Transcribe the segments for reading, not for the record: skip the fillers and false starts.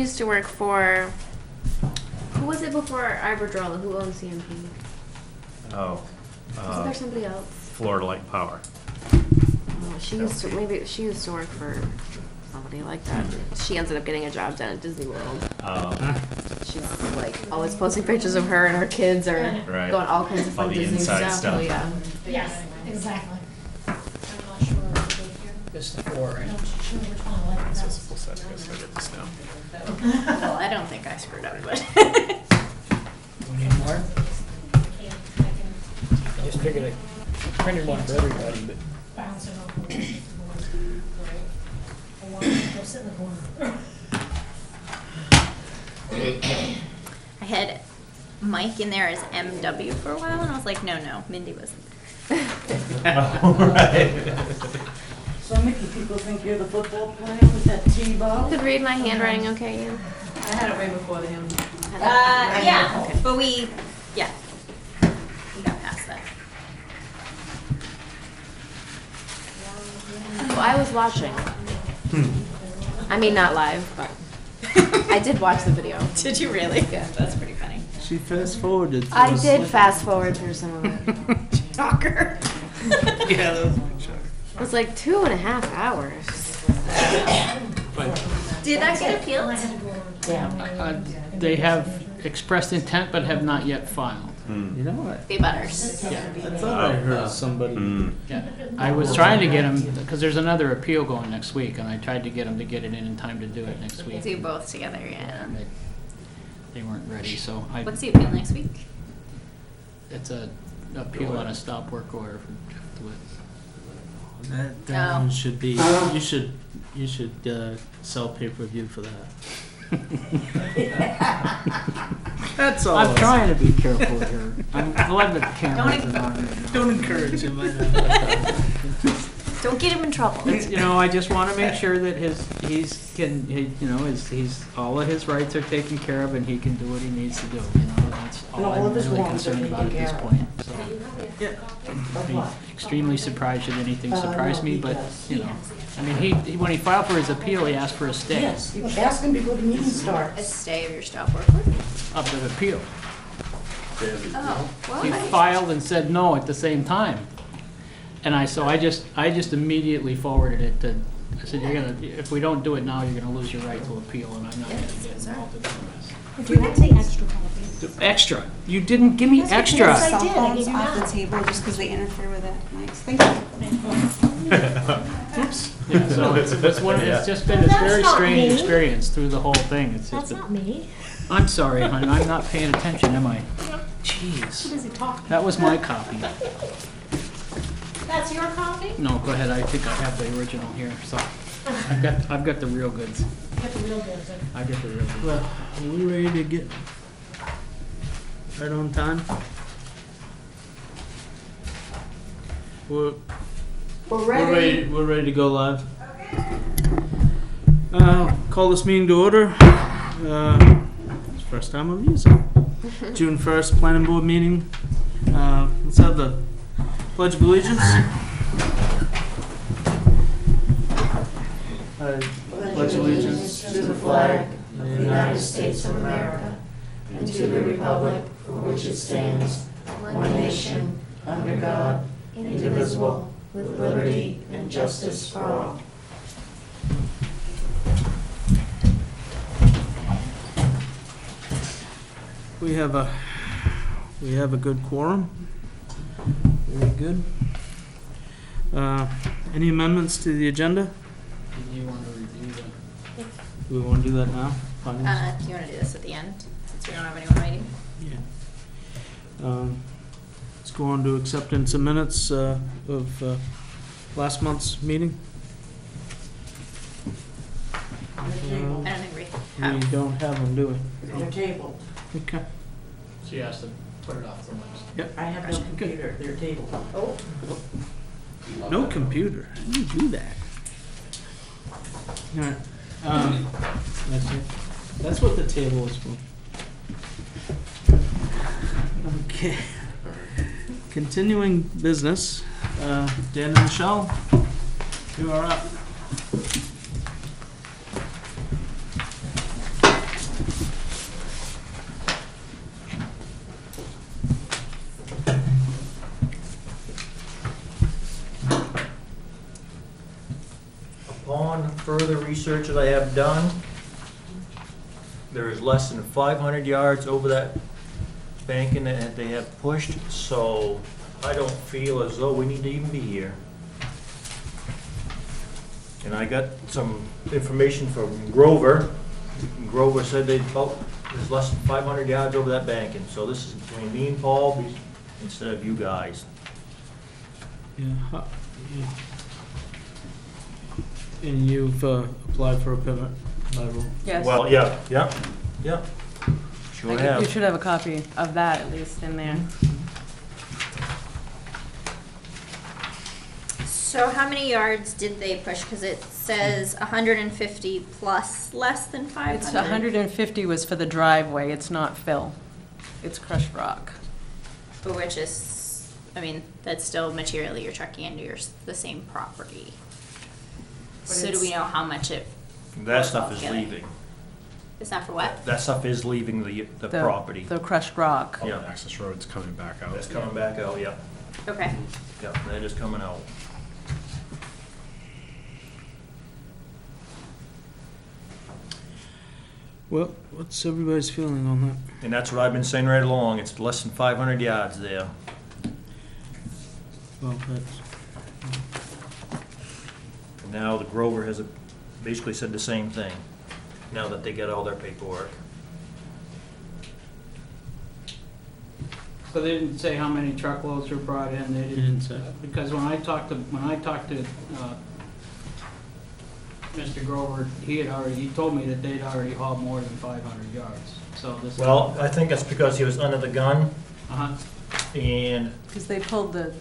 used to work for, who was it before Iberdrola? Who owns CMP? Oh. Isn't there somebody else? Florida Light Power. Oh, she used to work for somebody like that. She ended up getting a job down at Disney World. She's like always posting pictures of her and her kids are Right. going all kinds of All fun the Disney inside stuff. Oh, yeah. Yes, exactly. I'm not sure. This is 4, right? I'm not sure which one I like. So it's a full set. I guess I get this now. Well, I don't think I screwed up, but. We need more? I just figured I printed one for everybody, but. Bouncing off the wall. I want to go sit in the corner. I had Mike in there as MW for a while, and I was like, no, Mindy wasn't. So Mickey, people think you're the football player with that T-ball? You could read my handwriting, okay, Ian? I had it way before him. Yeah, but we got past that. Well, I was watching. I mean, not live, but I did watch the video. Did you really? Yeah, that's pretty funny. She fast forwarded. I did fast forward through some of it. Shocker. Yeah, that was a big shock. It was like 2.5 hours. But Did that get appealed? they have expressed intent but have not yet filed. You know what? Be butters. Yeah. I thought I heard somebody. Yeah. I was trying to get him, because there's another appeal going next week, and I tried to get him to get it in time to do it next week. Do both together, yeah. And they weren't ready, so What's the appeal next week? it's a appeal on a stop work order for Driftwood. That Oh. one should be. You should sell pay-per-view for that. That's all. I'm trying to be careful here. I'm glad that the cameras are on. Don't encourage him. I know. Don't get him in trouble. It's, I just want to make sure that he's all of his rights are taken care of, and he can do what he needs to do. That's all And all I'm of his really wrongs are concerned about at taken this care of. point. So, Of what? extremely surprised should anything surprise no, me, he but does. he when he filed for his appeal, he asked for a stay Yes, you ask him before the meeting A starts. stay of your stop work order? of the appeal. Oh, He why? filed and said no at the same time. And I just immediately forwarded it to, I said, if we don't do it now, you're gonna lose your right to appeal, and I'm not gonna get involved in this. If you want to take extra copies. Extra. You didn't give me extra. Yes, I Cell did. I phones gave you off the mine. table just because they interfere with it. Nice, thank you. Yeah, so it's just been this That's very not strange me. experience through the whole thing. It's That's just, not me. I'm sorry, hon, I'm not paying attention, am I? Too Jeez. busy talking. That was my copy. That's your copy? No, go ahead, I think I have the original here, so. I've got the real goods. Get the real goods. I get the real goods. Well, are we ready to get right on time? We're ready. We're ready to go live. Call this meeting to order. It's the first time I've used it. June 1st, planning board meeting. Let's have the Pledge of Allegiance. I pledge allegiance To the flag of the United States of America and to the republic for which it stands, one nation, under God, indivisible, with liberty and justice for all. We have a good quorum. Very good. Any amendments to the agenda? Do you want to review the? Do we want to do that now? Finance? Do you want to do this at the end, since we don't have anyone waiting? Yeah. Let's go on to acceptance of minutes of last month's meeting. I don't think we We have. don't have them, do we? They're tabled. Okay. She asked to put it off the next. I have no computer, they're tabled. Oh. No computer. How do you do that? All right. That's it. That's what the table is for. Okay. Continuing business. Dan and Michelle, you are up. further research that I have done, there is less than 500 yards over that banking that they have pushed, so I don't feel as though we need to even be here. And I got some information from Grover. Grover said there's less than 500 yards over that banking, so this is between me and Paul instead of you guys. Yeah. Yeah. And you've applied for a pivot lateral. Yes. Well, yeah. Sure You have. should have a copy of that at least in there. So how many yards did they push? Because it says 150 plus less than 500. It's 150 was for the driveway, it's not fill. It's crushed rock. Which is, I mean, that's still materially you're trucking into the same property. So do we know how much it? That stuff is getting? leaving. It's not for what? That stuff is leaving the property. The crushed rock. All Yeah. the access roads coming back out. That's coming back out, yeah. Okay. Yeah, that is coming out. Well, what's everybody's feeling on that? And that's what I've been saying right along. It's less than 500 yards there. Well, that's, And now the Grover has basically said the same thing, now that they get all their paperwork. So they didn't say how many truckloads were brought in, they you didn't, didn't say. because when I talked to Mr. Grover, he told me that they'd already hauled more than 500 yards, so this. Well, I think that's because he was under the gun, Uh-huh, and Because they pulled the,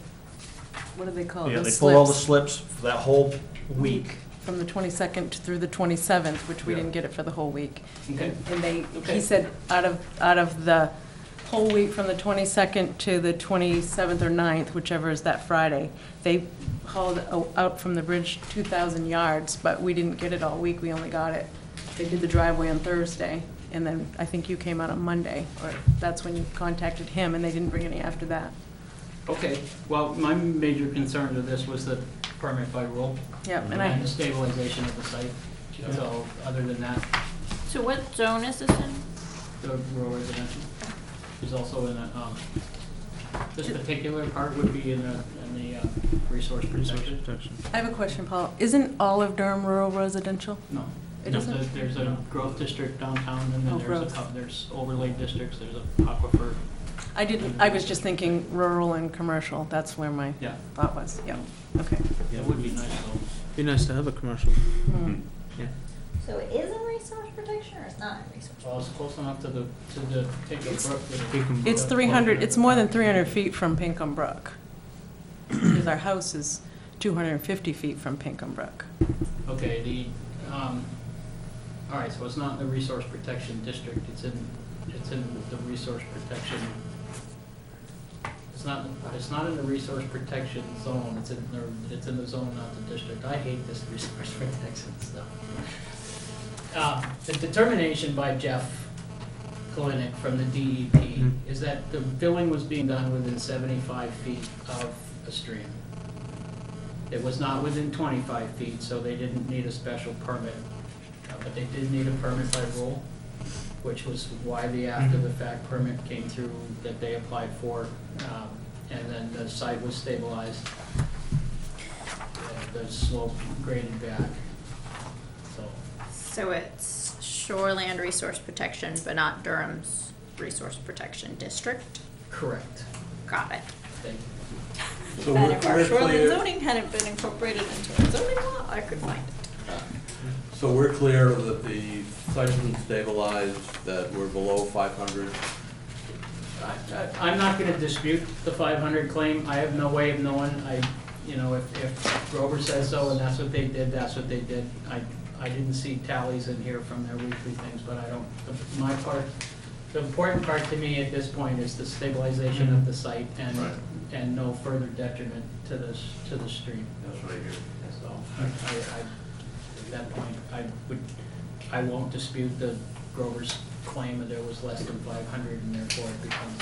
what do they call it? yeah, The they pulled all the slips slips for that whole week. from the 22nd through the 27th, which we Yeah. didn't get it for the whole week. okay. And they, Okay. he said, out of the whole week from the 22nd to the 27th or 9th, whichever is that Friday, they hauled out from the bridge 2,000 yards, but we didn't get it all week, we only got it. They did the driveway on Thursday, and then I think you came out on Monday, or that's when you contacted him, and they didn't bring any after that. Okay, well, my major concern to this was the permit by rule. Yep, and And I, the stabilization of the site, so other than that, So what zone is this in? the rural residential is also in a, this particular part would be in the resource Resource protection. protection. I have a question, Paul. Isn't all of Durham rural residential? No. It There's isn't? a- There's a growth district downtown, and Oh, then growth. there's overlay districts, there's a aquifer. I was just thinking rural and commercial, that's where my Yeah, thought was, yeah, okay. it would be nice though. Be nice to have a commercial. Hmm. So it is in resource protection or it's not in resource? Well, it's close enough to the take a brook. Pinkham It's 300, it's more than 300 feet from Pinkham Brook. Because our house is 250 feet from Pinkham Brook. Okay, all right, so it's not in the resource protection district, it's in the resource protection. It's not in the resource protection zone, it's in the zone, not the district. I hate this resource protection stuff. The determination by Jeff Kalinick from the DEP is that the filling was being done within 75 feet of a stream. It was not within 25 feet, so they didn't need a special permit. But they did need a permit by rule, which was why the after-the-fact permit came through that they applied for. And then the site was stabilized. The slope graded back, so. So it's shoreland resource protection, but not Durham's resource protection district? Correct. Got it. Thank you. So Then we're if our shoreline clear, zoning hadn't been incorporated into our zoning law, I could find it. so we're clear that the site's been stabilized, that we're below 500. I'm not gonna dispute the 500 claim. I have no way of knowing. If Grover says so and that's what they did, that's what they did. I didn't see tallies in here from their weekly things, but I don't, my part, the important part to me at this point is the stabilization of the site Right. and no further detriment to the stream. That's what I hear. So, at that point, I won't dispute the Grover's claim that there was less than 500 and therefore it becomes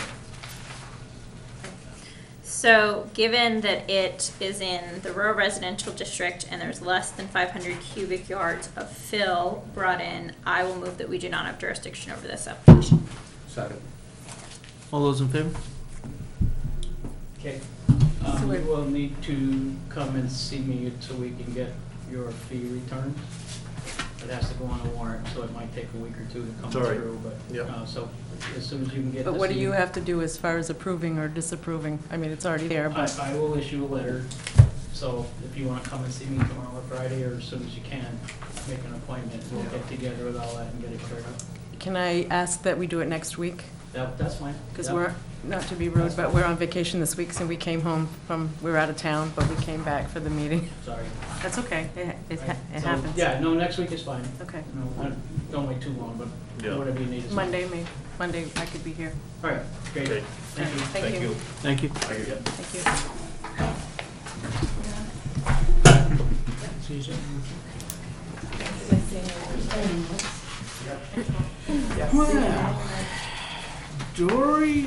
So, given that it is in the rural residential district and there's less than 500 cubic yards of fill brought in, I will move that we do not have jurisdiction over this application. Second. All those in favor? Okay. You will need to come and see me so we can get your fee returned. It has to go on a warrant, so it might take a week or two to come Sorry. through, but, Yep. so as soon as you can get But the what do fee- you have to do as far as approving or disapproving? I mean, it's already there, but I will issue a letter, so if you wanna come and see me tomorrow or Friday, or as soon as you can, make an appointment, we'll get together with all that and get it cleared up. can I ask that we do it next week? That's fine. Because Yep. we're, not to be rude, but we're on vacation this week, so we came home from, we were out of town, but we came back for the meeting. Sorry. That's okay, it So, happens. Yeah, no, next week is fine. Okay. No, don't wait too long, but Yeah. whatever you need is fine. Monday I could be here. All right, great. Okay. Thank you. Thank you. Thank you. Thank you. Dory?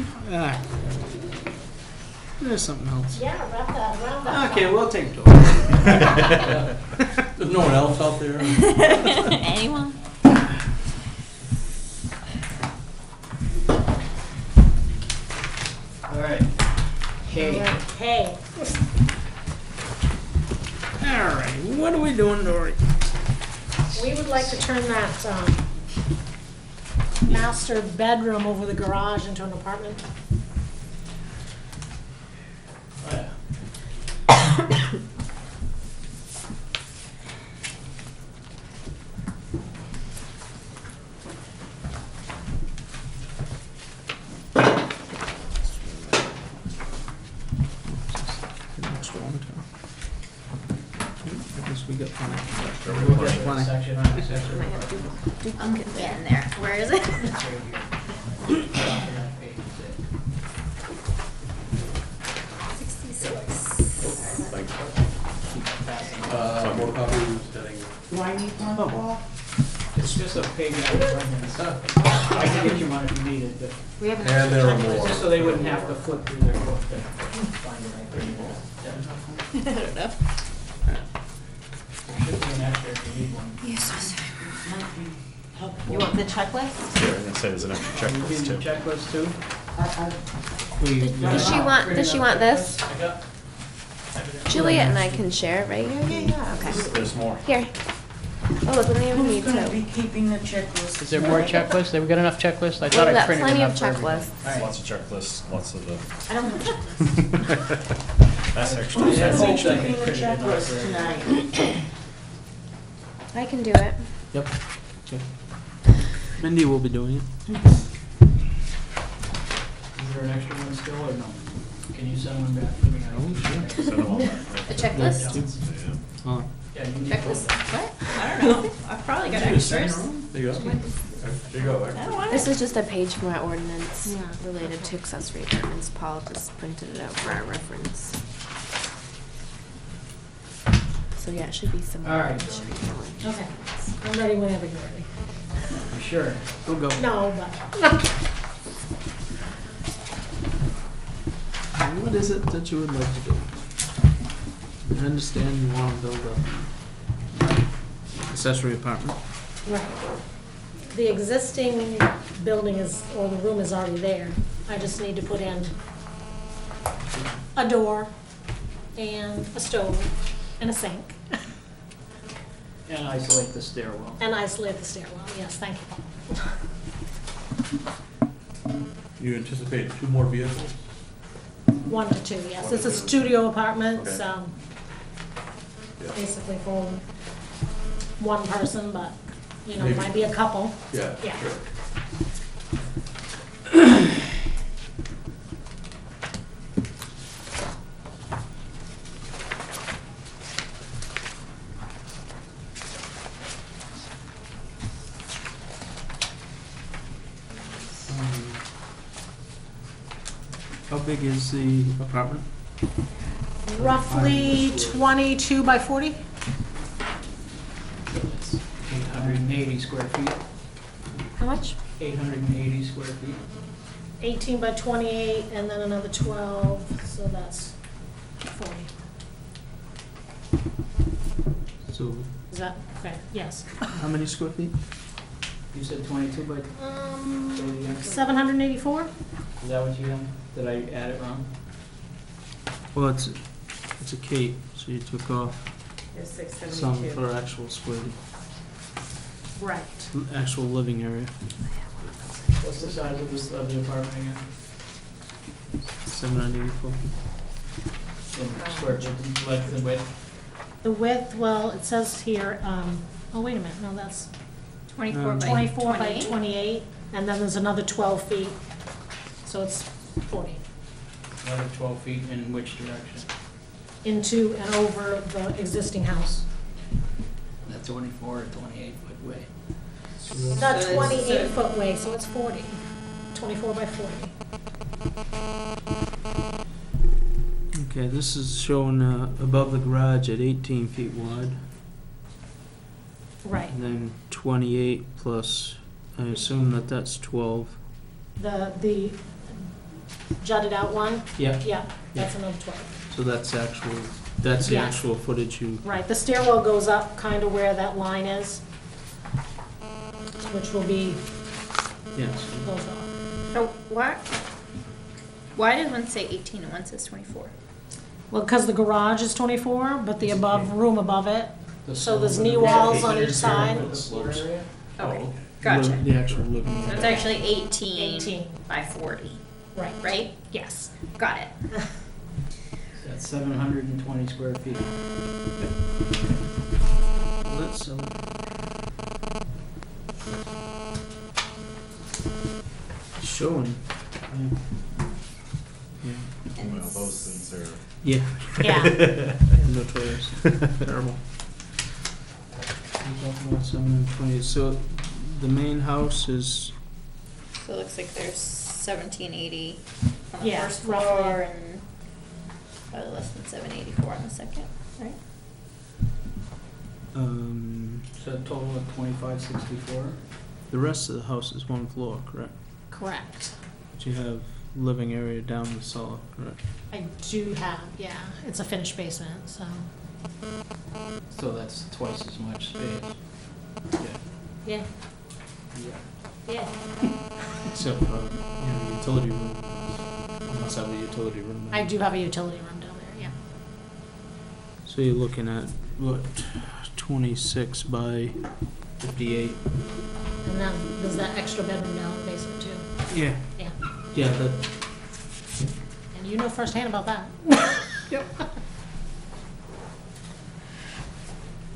There's something else. Yeah, wrap that around that. Okay, we'll take Dory. There's no one else out there? Anyone? All right. Okay. Hey, All right, what are we doing, Dory? we would like to turn that, master bedroom over the garage into an apartment. I guess we got plenty. We'll get to the Plenty. section on accessory apartment. I'm getting there. Where is it? It's right here. Right off of that page, is it? 66. More copies, heading. Do I need one, Paul? It's just a page out of front. I can get you one if you need it, but We have And there are it's more. just so they wouldn't have to flip through their book to find it right there. I don't know. There should be an extra if you need one. You want the checklist? Yeah, I was gonna say there's an extra You need checklist the too. checklist too? Does she want this? I got. Juliet and I can share, right? Yeah. Okay. There's more. Here. Oh, look, we don't even need Who's gonna be to. keeping the checklist? Is there more checklists? Have we got enough checklists? I thought We've I got printed plenty of enough for everybody. checklists. All right. Lots of checklists, lots of the, I don't have. that's extra. Who's That's keeping extra. the Printed enough for checklist everybody. tonight? I can do it. Yep. Okay. Mindy will be doing it. Is there an extra one still or no? Can you send one back to me? Oh, sure. Send them all back. A checklist? Yeah. Hold on. Yeah, you need Checklist? one. What? I don't know. I've probably got extras. There you go. There you go. I don't want This it. is just a page from our ordinance related to accessory apartments. Paul just printed it out for our reference. So yeah, it should be somewhere. All right. It should be going. Okay, I'm ready whenever you're ready. You Sure. We'll go. No, but, What is it that you would like to do? I understand you want to build a accessory apartment. right. The existing building is, or the room is already there. I just need to put in a door and a stove and a sink And isolate the stairwell. and isolate the stairwell. Yes, thank you, Paul. You anticipate 2 more vehicles? 1 to 2, yes. It's a studio apartment, Okay. so Yeah. basically for one person, but, you know, it might be a couple. Yeah, Yeah. sure. How big is the apartment? Roughly 22 by 40? So it's 880 square feet. How much? 880 square feet. 18 by 28, and then another 12, so that's 40. So, Is that, okay, yes. how many square feet? You said 22 by, so the extra, 784? is that what you have? Did I add it wrong? Well, it's a cape, so you took off It's some 672. for actual square, Right. actual living area. What's the size of the apartment again? 784. In square feet, length and width? The width, well, it says here, oh, wait a minute, no, that's 24 by 24 by 28? 28, and then there's another 12 feet, so it's 40. Another 12 feet in which direction? Into and over the existing house. That's 24 or 28 foot way. Not So 28 foot way, so it's 40. 24 by 40. Okay, this is showing above the garage at 18 feet wide, Right. and then 28 plus, I assume that's 12. The jutted out one, Yeah. yeah, that's another 12. So that's the Yeah. actual footage you, Right, the stairwell goes up kind of where that line is, which will be, yes. goes off. So why did one say 18 and one says 24? Well, because the garage is 24, but the room above it, The so there's slope. knee walls on each side. The floor area? Okay, gotcha. The actual living So area. it's actually 18 18, by 40, right, right? yes. Got it. That's 720 square feet. Let's, showing. Yeah. And Well, those things are. Yeah. Yeah, Notorious. Terrible. We're talking about 720. So the main house is, So it looks like there's 1780 on the Yeah, first roughly. floor and probably less than 784 on the second, right? So a total of 2564? the rest of the house is one floor, correct? correct. But you have living area down the cellar, correct? I do have, yeah, it's a finished basement, so, So that's twice as much space. yeah, Yeah. yeah. Except for, the utility room. You must have a utility room. I do have a utility room down there, yeah. So you're looking at, what, 26 by 58? And then there's that extra bedroom down in the basement too. Yeah. Yeah, Yeah, that, and you know firsthand about that. Yep.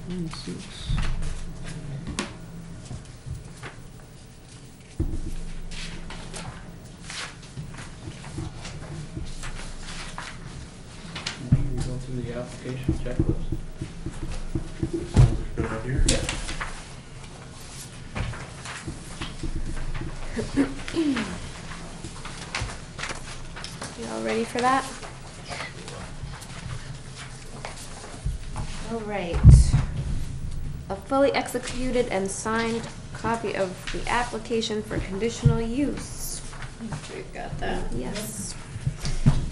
26. Now you go through the application checklist. Good up here? You all ready for that? All right. A fully executed and signed copy of the application for conditional use. We've got that. Yes.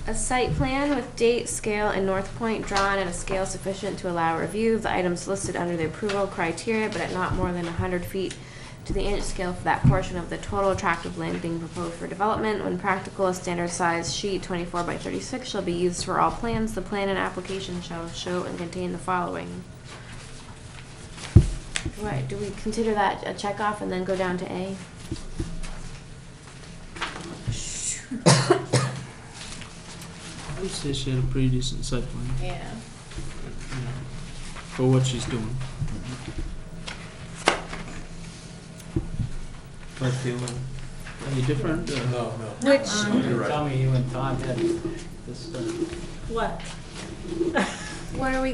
A site plan with date, scale, and North Point drawn at a scale sufficient to allow review of the items listed under the approval criteria, but at not more than 100 feet to the inch scale for that portion of the total tract of land being proposed for development. When practical, a standard size sheet 24 by 36 shall be used for all plans. The plan and application shall show and contain the following. Right, do we consider that a check off and then go down to A? I would say she had a pretty decent site plan, Yeah. for what she's doing. I feel any different? No. Which, You're right. Tell me you and Todd had this, What? what are we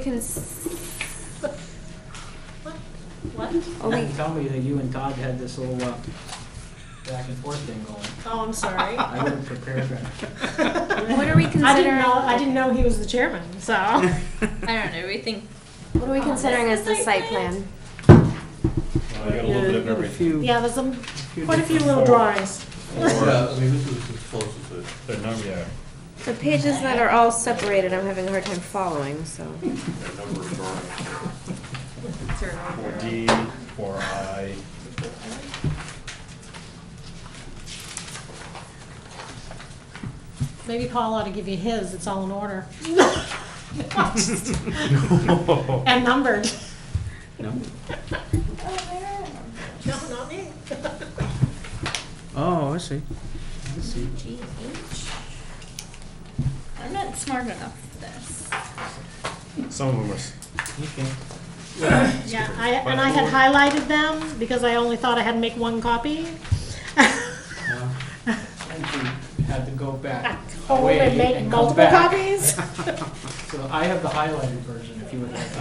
What? oh, we, tell me that you and Todd had this little back and forth thing going. Oh, I'm sorry. I wasn't prepared for that. what are we considering? I didn't know he was the chairman, so. I don't know, we think, What are we considering as the site plan? Well, I got a little bit of everything. Yeah, there's quite a few little drawings. or I mean, this is as close as it. the number, yeah, The pages that are all separated, I'm having a hard time following, so. the number of drawings. 4D, 4I. Maybe Paul ought to give you his, it's all in order. And numbered. No? No, not me. Oh, I see. I see. I'm not smart enough for this. Some of them are, Okay. Yeah, and I had highlighted them because I only thought I had to make one copy. And you had to go back Oh, away and make and come multiple back. copies? So I have the highlighted version if you would like.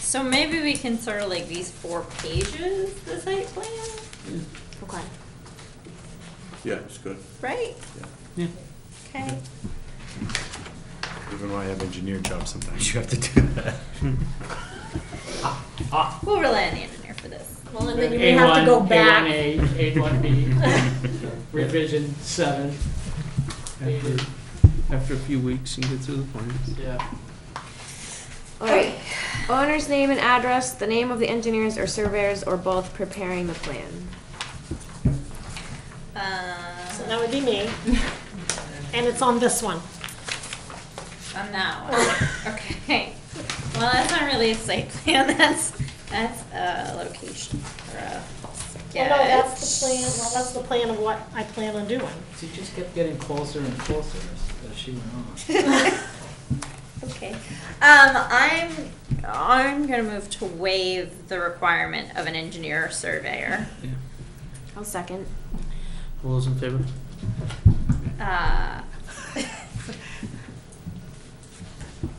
So maybe we can sort of like these 4 pages, the site plan, Okay. Yeah, it's good. right? Yeah. Okay. even when I have engineered jobs, sometimes you have to do that. We'll rely on the engineer for this. Well, and then you may have to go back. A1A, A1B, revision 7. After a few weeks, you can get through the plans. Yeah. All right. Owner's name and address, the name of the engineers or surveyors, or both preparing the plan. So that would be me. And it's on this one. On that one. Okay. Well, that's not really a site plan. That's a location or a Well, no, that's the plan, well, that's the plan of what I plan on doing. She just kept getting closer and closer as she went on. Okay. I'm gonna move to waive the requirement of an engineer or surveyor. Yeah. I'll second. All those in favor?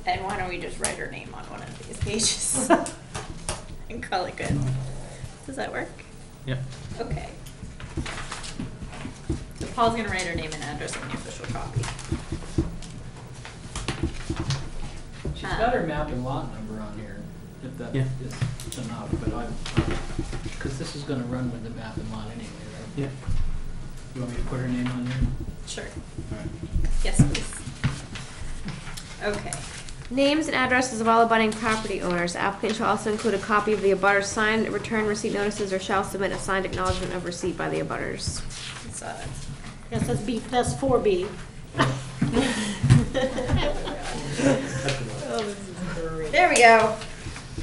And why don't we just write her name on one of these pages and call it good? Does that work? Yep. Okay. So Paul's gonna write her name and address on the official copy. She's got her map and lot number on here, if that Yeah. is enough, but because this is gonna run with the map and lot anyway, right? Yeah. You want me to put her name on there? Sure. Alright. Yes, please. Okay. Names and addresses of all abutting property owners. Applicant shall also include a copy of the abutter's signed return receipt notices or shall submit a signed acknowledgement of receipt by the abutters. So Yes, that's B, that's 4B. there we go.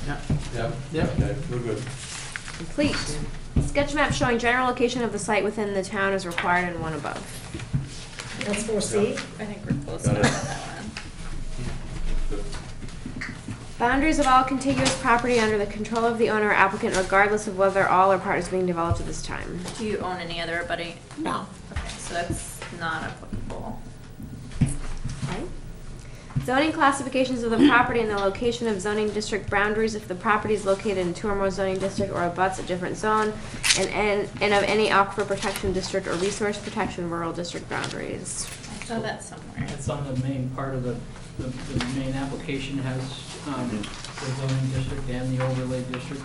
Yeah. Yep. Okay, we're good. Complete. Sketch map showing general location of the site within the town is required and one above. That's 4C. I think we're close Got enough it. on that one. Good. Boundaries of all contiguous property under the control of the owner or applicant regardless of whether all or part is being developed at this time. Do you own any other abutting? No. Okay, so that's not applicable. Okay. Zoning classifications of the property and the location of zoning district boundaries if the property is located in 2 or more zoning district or abuts a different zone, and of any aquifer protection district or resource protection rural district boundaries. I saw that somewhere. It's on the main part of the main application has the zoning district and the overlay district.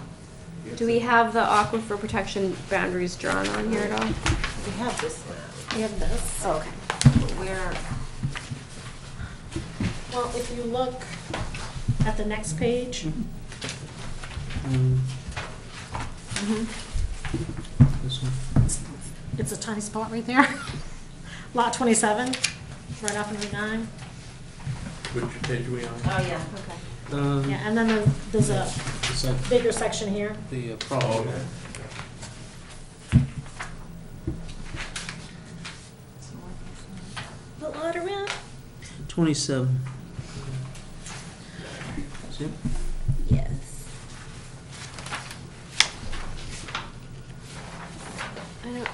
Do we have the aquifer protection boundaries drawn on here at all? We have this map. We have this. Oh, okay. But where, well, if you look at the next page, This one. it's a tiny spot right there. Lot 27, right off of Route 9. Which page are we on? Oh, yeah. Okay. Yeah. Yeah, and then there's a It's like bigger section here. the Oh, problem. okay. What lot are we on? 27. See? Yes. I don't,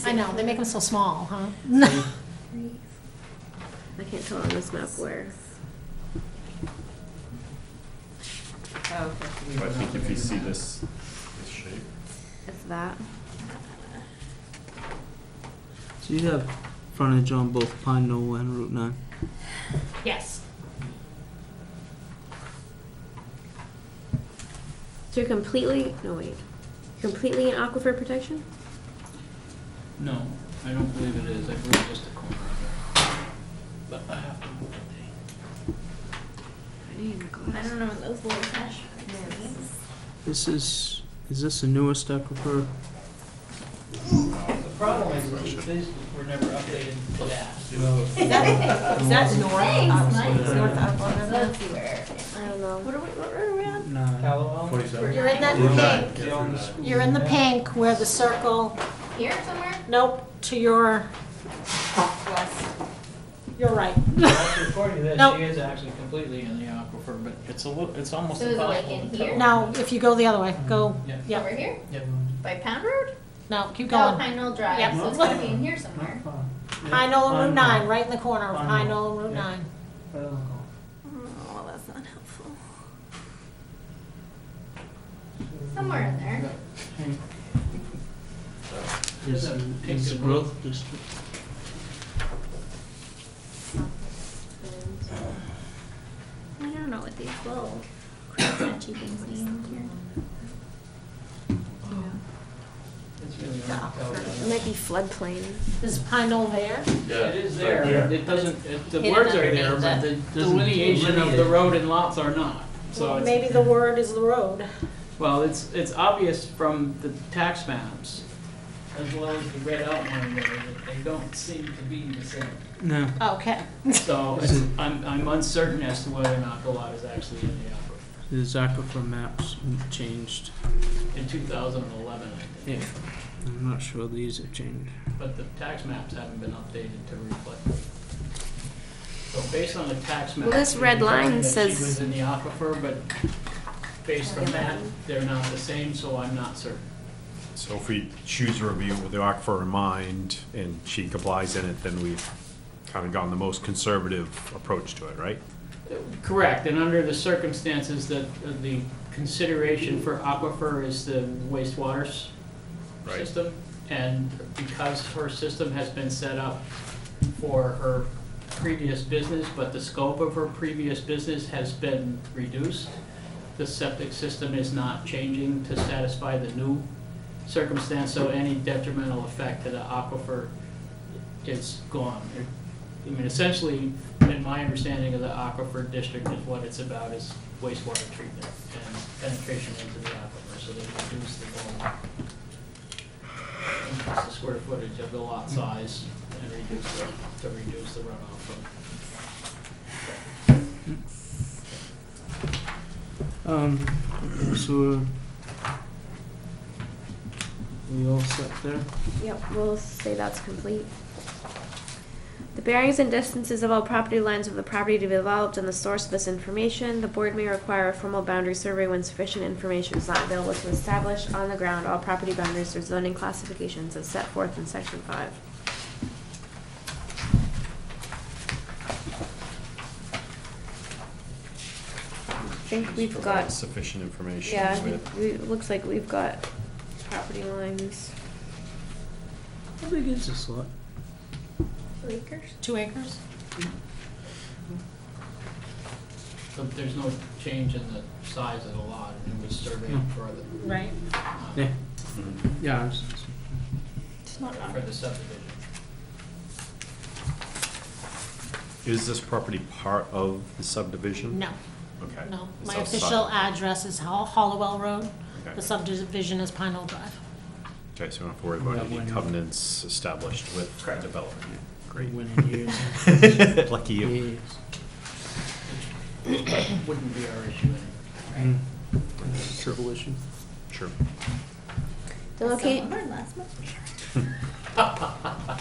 I know, they make them so small, huh? I can't tell on this map where. Oh, okay. I think if you see this shape, It's that. So you have frontage on both Pine Knoll and Route 9. Yes. So you're completely, no wait. completely in aquifer protection? No, I don't believe it is. I believe just a corner of it. But I have to look at I don't know what those little hash. Is this the newest aquifer? the problem is these were never updated to that. Is that north? North of Let's see where. I don't know. What are we on? No. Callawell? You're in that pink. You're in the pink where the circle, Here somewhere? nope, to your, West. you're right. Actually, according to this, Nope. she is actually completely in the aquifer, but it's it's almost So is it like impossible in to here? tell. No, if you go the other way, go, Yeah. yep, Over here? Yep. By Pound Road? no, keep No, going. Pine Knoll Drive, Yep. so it's gotta be in here somewhere. Pine Knoll and Route 9, right in the corner of Pine Knoll and Route 9. Oh, that's not helpful. Somewhere in there. Is growth district? I don't know what these little scratchy things mean here. It's really hard to tell. It might be floodplain. Is Pine Knoll there? It is there, it doesn't, the Hidden words are there, underneath but it. the delineation of the road and lots are not. So it's, Maybe the word is the road. well, it's obvious from the tax maps, as well as the red outline there, that they don't seem to be the same. No. Okay. So I'm uncertain as to whether or not the lot is actually in the aquifer. The aquifer maps changed. In 2011, I think. Yeah. I'm not sure these have changed. But the tax maps haven't been updated to reflect it. So based on the tax map. Well, this red line says- She was in the aquifer, but based on that, they're not the same, so I'm not certain. So if we choose a review with the aquifer in mind and she complies in it, then we've kind of gone the most conservative approach to it, right? Correct, and under the circumstances that the consideration for aquifer is the wastewater Right. system. And because her system has been set up for her previous business, but the scope of her previous business has been reduced, the septic system is not changing to satisfy the new circumstance, so any detrimental effect to the aquifer is gone. I mean, essentially, in my understanding of the aquifer district, is what it's about is wastewater treatment and penetration into the aquifer, so they reduce the volume, increase the square footage of the lot size, and reduce the runoff from. So we all set there? Yep, we'll say that's complete. The bearings and distances of all property lines of the property to be developed and the source of this information. The board may require a formal boundary survey when sufficient information is not available to establish on the ground all property boundaries or zoning classifications as set forth in section 5. I think we've Provide got, sufficient information yeah, I with. think it looks like we've got property lines. How big is this lot? 2 acres? 2 acres? So there's no change in the size of the lot, it was surveyed for Right. Yeah. Mhm. Yeah. It's not for the subdivision. Is this property part of the subdivision? No, Okay. no. It's My outside. official address is Hollowell Road. Okay. The subdivision is Pine Knoll Drive. Okay, so we don't have to worry about Yeah, any when- covenants established with the Correct. development. Great. Winning years. Lucky you. Years. Wouldn't be our issue anyway. Triple issue. Sure. The location. last month.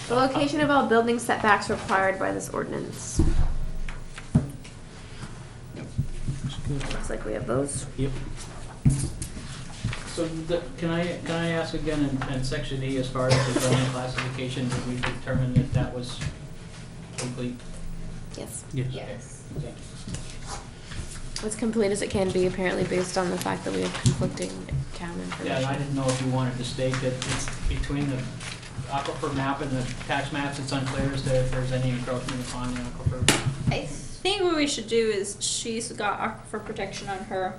The location of all building setbacks required by this ordinance. Looks like we have those. Yep. So can I ask again, in section E, as far as the zoning classification, did we determine that that was complete? Yes. Yes. Yes. Thank you. As complete as it can be, apparently, based on the fact that we have conflicting CAM Yeah, and information. I didn't know if you wanted to state that it's between the aquifer map and the tax maps, it's unclear as to if there's any encroachment upon the aquifer. I think what we should do is she's got aquifer protection on her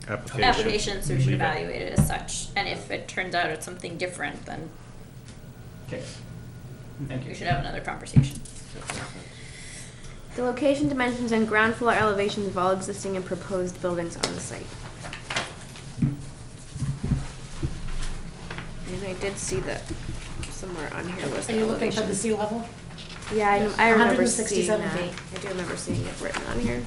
Application. application, so we should Leave it. evaluate it as such. And then if it turns out it's something different, then Okay. Thank you. we should have another conversation. The location, dimensions, and ground floor elevations of all existing and proposed buildings on the site. And I did see that somewhere on here was Are the you looking for elevation. the sea level? Yeah, I remember seeing 167 that. feet. I do remember seeing it written on here.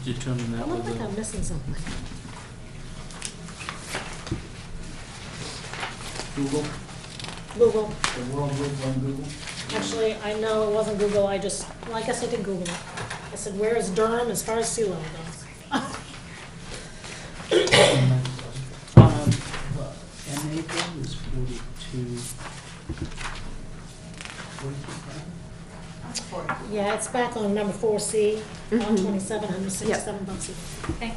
Determine I that look with like I'm the, missing something. Google, Google. the World Wide on Google. Actually, I know it wasn't Google, I guess I did Google it. I said, where is Durham as far as sea level goes? NA bill is 42. Yeah, it's back on number 4C, on Mhm. 2,767 bucks. Okay.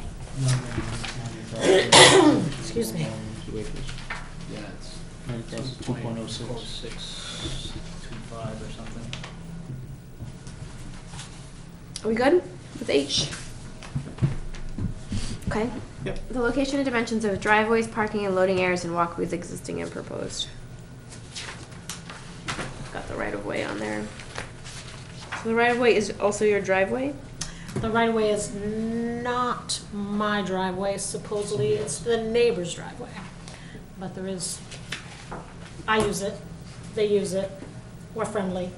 Excuse me. Yeah, it's 2.06. 0625 or something. Are we good with H? Okay. Yep. The location and dimensions of driveways, parking, and loading areas and walkways existing and proposed. Got the right of way on there. So the right of way is also your driveway? The right of way is not my driveway, supposedly it's the neighbor's driveway. But there is, I use it, they use it, we're friendly.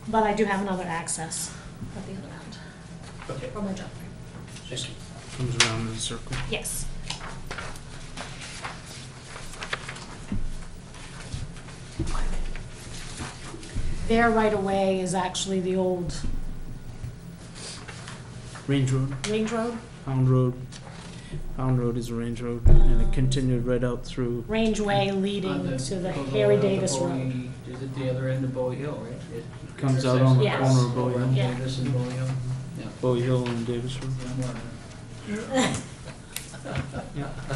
But I do have another access at the other end, Okay. for my driveway. Just Comes around in a circle. Yes. Their right of way is actually the old Range Road, Range Road. Pound Road. Pound Road is a range road, and it continued right out through. Range way on leading to the goes Harry over to Davis Road. Bowie- Is it the other end of Bowie Hill, right? It Comes out on the Yes. corner of Bowie Hill. Yeah. Davis and Bowie Hill. Yeah. Bowie Hill and Davis Road. Yeah, I'm learning.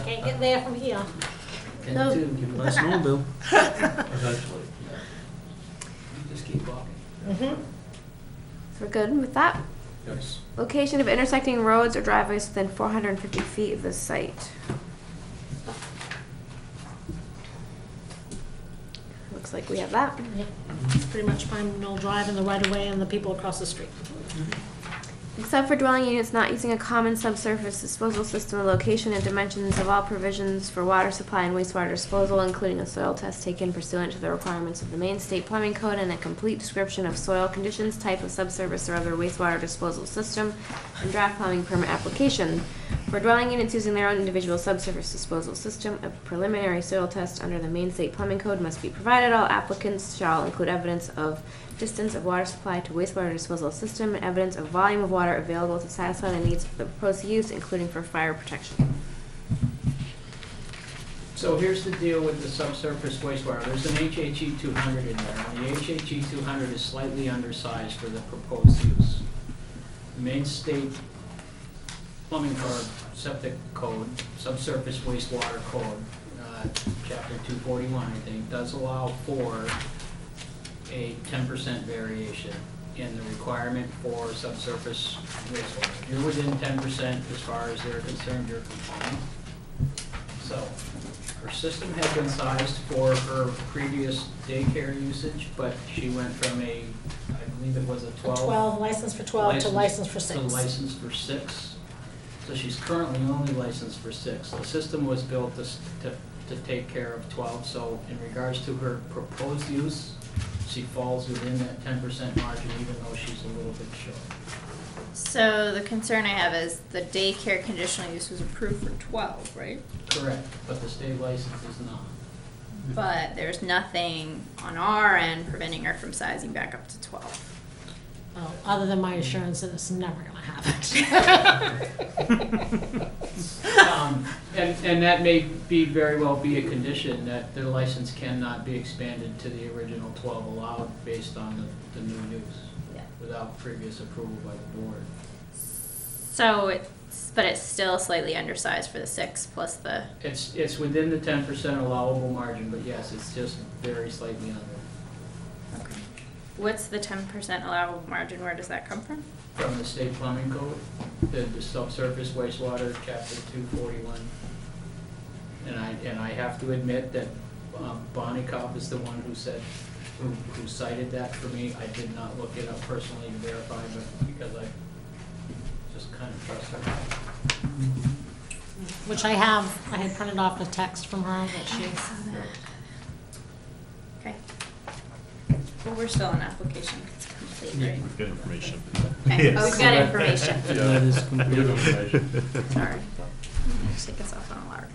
Can't get there from here. And two. Let us know, Bill. Eventually. Just keep walking. Mm-hmm. So we're good with that? Yes. Location of intersecting roads or driveways within 450 feet of the site. Looks like we have that. Yep. It's pretty much Pine Knoll Drive and the right of way and the people across the street. Except for dwelling units not using a common subsurface disposal system, the location and dimensions of all provisions for water supply and wastewater disposal, including a soil test taken pursuant to the requirements of the Maine State Plumbing Code and a complete description of soil conditions, type of subsurface or other wastewater disposal system, and draft plumbing permit application. For dwelling units using their own individual subsurface disposal system, a preliminary soil test under the Maine State Plumbing Code must be provided. All applicants shall include evidence of distance of water supply to wastewater disposal system, and evidence of volume of water available to satisfy the needs of the proposed use, including for fire protection. So here's the deal with the subsurface wastewater. There's an HHE 200 in there, and the HHE 200 is slightly undersized for the proposed use. The Maine State Plumbing Code, Septic Code, Subsurface Wastewater Code, Chapter 241, I think, does allow for a 10% variation in the requirement for subsurface wastewater. You're within 10% as far as they're concerned, you're compliant. So, her system had been sized for her previous daycare usage, but she went from I believe it was a 12. License for 12 to license for 6. To license for 6. So she's currently only licensed for 6. The system was built to take care of 12, so in regards to her proposed use, she falls within that 10% margin, even though she's a little bit short. So the concern I have is the daycare conditional use was approved for 12, right? Correct, but the state license is not. But there's nothing on our end preventing her from sizing back up to 12. Oh, other than my assurance that it's never gonna happen. And that may very well be a condition, that their license cannot be expanded to the original 12 allowed based on the new use, Yeah. without previous approval by the board. So it's still slightly undersized for the 6 plus the, It's within the 10% allowable margin, but yes, it's just very slightly under. okay. What's the 10% allowable margin? Where does that come from? From the state plumbing code, the subsurface wastewater, chapter 241. And I have to admit that Bonnie Cobb is the one who cited that for me. I did not look it up personally to verify, but because I just kind of trust her. Which I had printed off the text from her that she. Okay. Well, we're still in application complete, right? We've got information. Okay, Yes. we've got information. That is complete. Sorry. Take us off on a lark.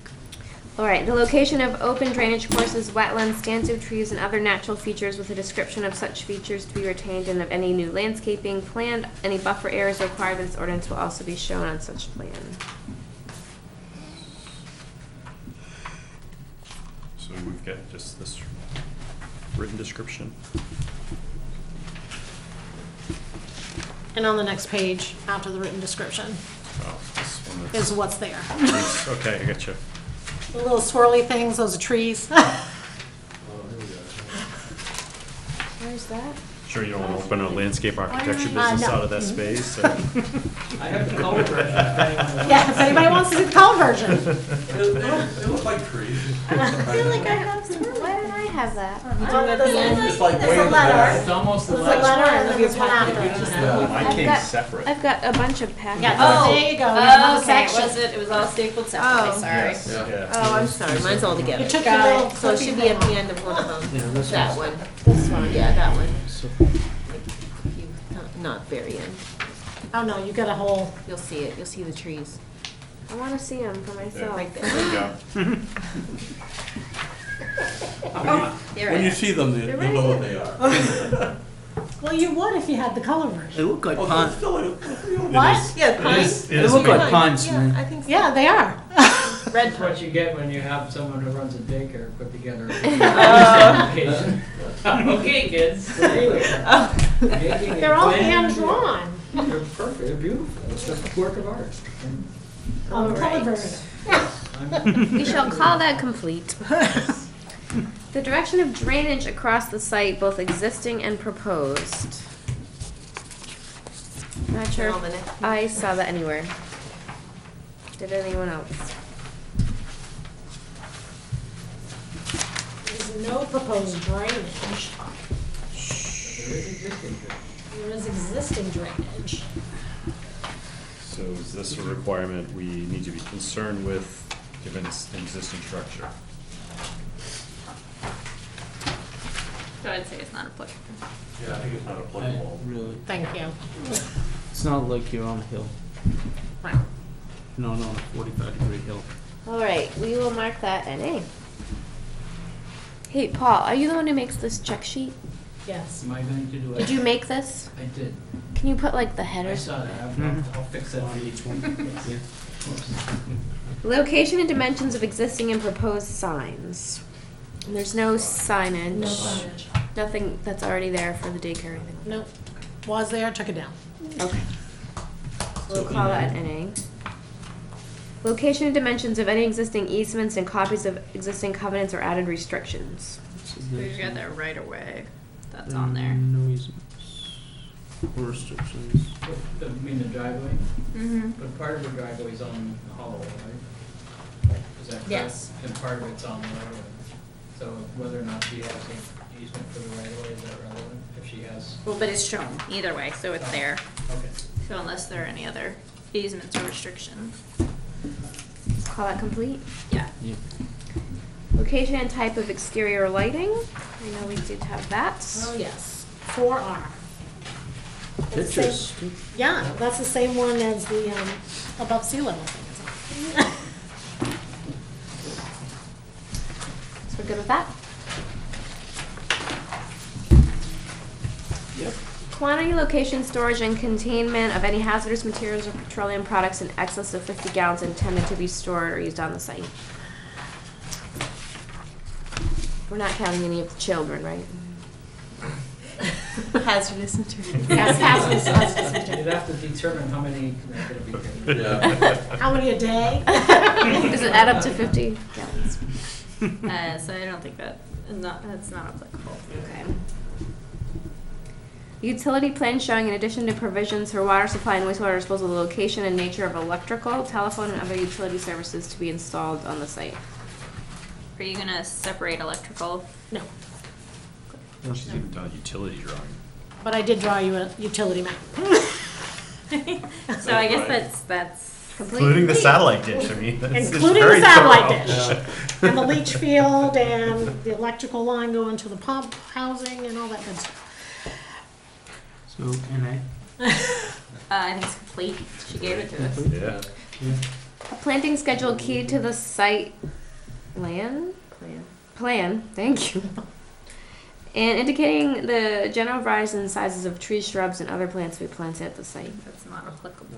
All right, the location of open drainage courses, wetlands, stands of trees, and other natural features with a description of such features to be retained and of any new landscaping planned. Any buffer areas required in this ordinance will also be shown on such plan. So we've got just this written description. And on the next page, after the written description, Oh, this one is that's- what's there. Okay, I got you. The little swirly things, those are trees. Where's that? Sure you don't want to open a landscape architecture no. business out of that space? or- I have the color version. if anyone wants. Yeah, if anybody wants to see the color version. They look like trees. I feel like I have some. Why did I have that? It's like way There's a in the letter. back. It's almost the There's a last. letter and then there's one after. Yeah, mine I've came got- separate. I've got a bunch of packets. Yeah, Oh, there you go. Another okay, section. it was all stapled separately, sorry. Yes. Yeah. Oh, I'm sorry, mine's all You together. took the little So it flippy should be at thing the off. end of one of Yeah, them. this That one's- one. This one. Yeah, that one. So, You, not very end. Oh, no, you got a whole, You'll see it. You'll see the trees. I want to see them for myself. Right there. There you go. There When it you is. see them, you know what they are. well, you would if you had the color they version. look like Oh, pines. still, What? Yeah, It pine. is- it They is look me. like pines to Yeah, me. I think so. Yeah, they are. Red That's pine. what you get when you have someone who runs a daycare put together a presentation. Okay, kids, there you go. Making a They're all blend. hand-drawn. They're perfect, they're beautiful, it's a work of art. On the color version. We shall call that complete. The direction of drainage across the site, both existing and proposed. Not sure All the next- if I saw that anywhere. Did anyone else? There's no proposed drainage. There is existing. There is existing drainage. So is this a requirement we need to be concerned with, given it's an existing structure? So I'd say it's not applicable. Yeah, I think it's not applicable. Really. Thank you. It's not like you're on a hill. Right. No, no, 45-degree hill. All right, we will mark that NA. Hey, Paul, are you the one who makes this check sheet? Yes. Am I going to do it? Did you make this? I did. Can you put like the I headers? saw that. I'll fix that for each one. Location and dimensions of existing and proposed signs. And there's no signage. No signage. Nothing that's already there for the daycare or anything. Nope. Was there, took it down. Okay. We'll call that NA. Location and dimensions of any existing easements and copies of existing covenants or added restrictions. We've got that right away. That's on there. No easements or restrictions. I mean the driveway, Mm-hmm. but part of the driveway is on Hollow, right? Is that correct? Yes. And part of it's on the right of way. So whether or not she has an easement for the right of way, is that relevant? If she has, Well, but it's shown either way, so it's there. okay. So unless there are any other easements or restrictions. Call that complete. Yeah. Yeah. Location and type of exterior lighting. I know we did have that. Oh, yes. 4R. It's the Pictures. same- Yeah, that's the same one as the above sea level thing. So we're good with that? Yep. Quantity, location, storage, and containment of any hazardous materials or petroleum products in excess of 50 gallons intended to be stored or used on the site. We're not counting any of the children, right? Hazardous material. Yes, hazardous material. You'd have to determine how many are gonna be good. Yeah. How many a day? Does it add up to 50 gallons? So I don't think that's not applicable. Okay. Utility plan showing in addition to provisions for water supply and wastewater disposal, the location and nature of electrical, telephone, and other utility services to be installed on the site. Are you gonna separate electrical? No, She's even done a utility drawing. but I did draw you a utility map. So I guess that's Including the satellite dish, I mean, it's Including very the satellite thorough. dish. And the leach field and the electrical line going to the pump housing and all that good stuff. So, NA? I think it's complete. She gave it to us. Yeah. A planting schedule key to the site plan, thank you. And indicating the general varieties and sizes of trees, shrubs, and other plants to be planted at the site. That's not applicable.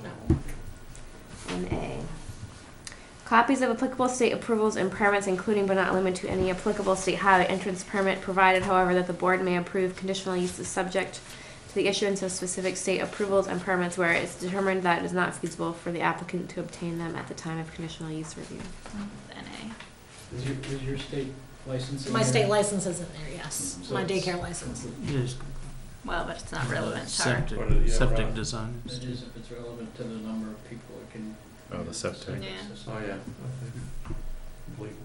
NA. Copies of applicable state approvals and permits, including but not limited to any applicable state highway entrance permit, provided, however, that the board may approve conditional uses subject to the issuance of specific state approvals and permits where it's determined that it is not feasible for the applicant to obtain them at the time of conditional use review. NA. Is your state license in My there? state license is in there, yes. So My it's- daycare license. Yes. Well, but it's not relevant to our. Septic, What is- yeah, septic right. design. It is if it's relevant to the number of people it can. Oh, the septic. Yeah. Oh, yeah. Okay. Complete.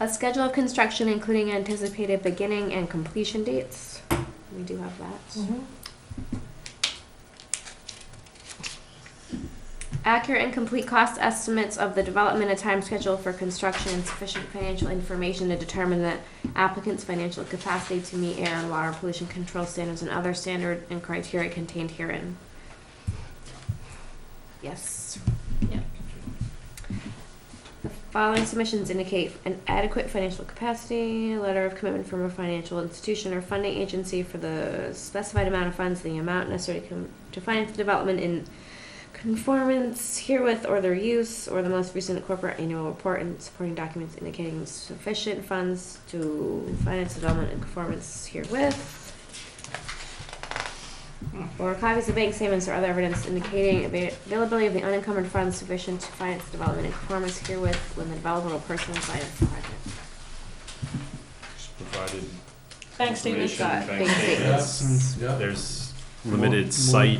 A schedule of construction, including anticipated beginning and completion dates. We do have that. Accurate and complete cost estimates of the development and time schedule for construction and sufficient financial information to determine the applicant's financial capacity to meet air and water pollution control standards and other standard and criteria contained herein. Yes. Yeah. The following submissions indicate an adequate financial capacity, a letter of commitment from a financial institution or funding agency for the specified amount of funds, the amount necessary to finance the development in conformance herewith or their use, or the most recent corporate annual report and supporting documents indicating sufficient funds to finance development in conformance herewith. Or copies of bank statements or other evidence indicating availability of the unencumbered funds sufficient to finance development in conformance herewith when the developer will personally finance the project. Just provided Bank statements. information, Bank bank statements. statements. Yeah. There's limited More- site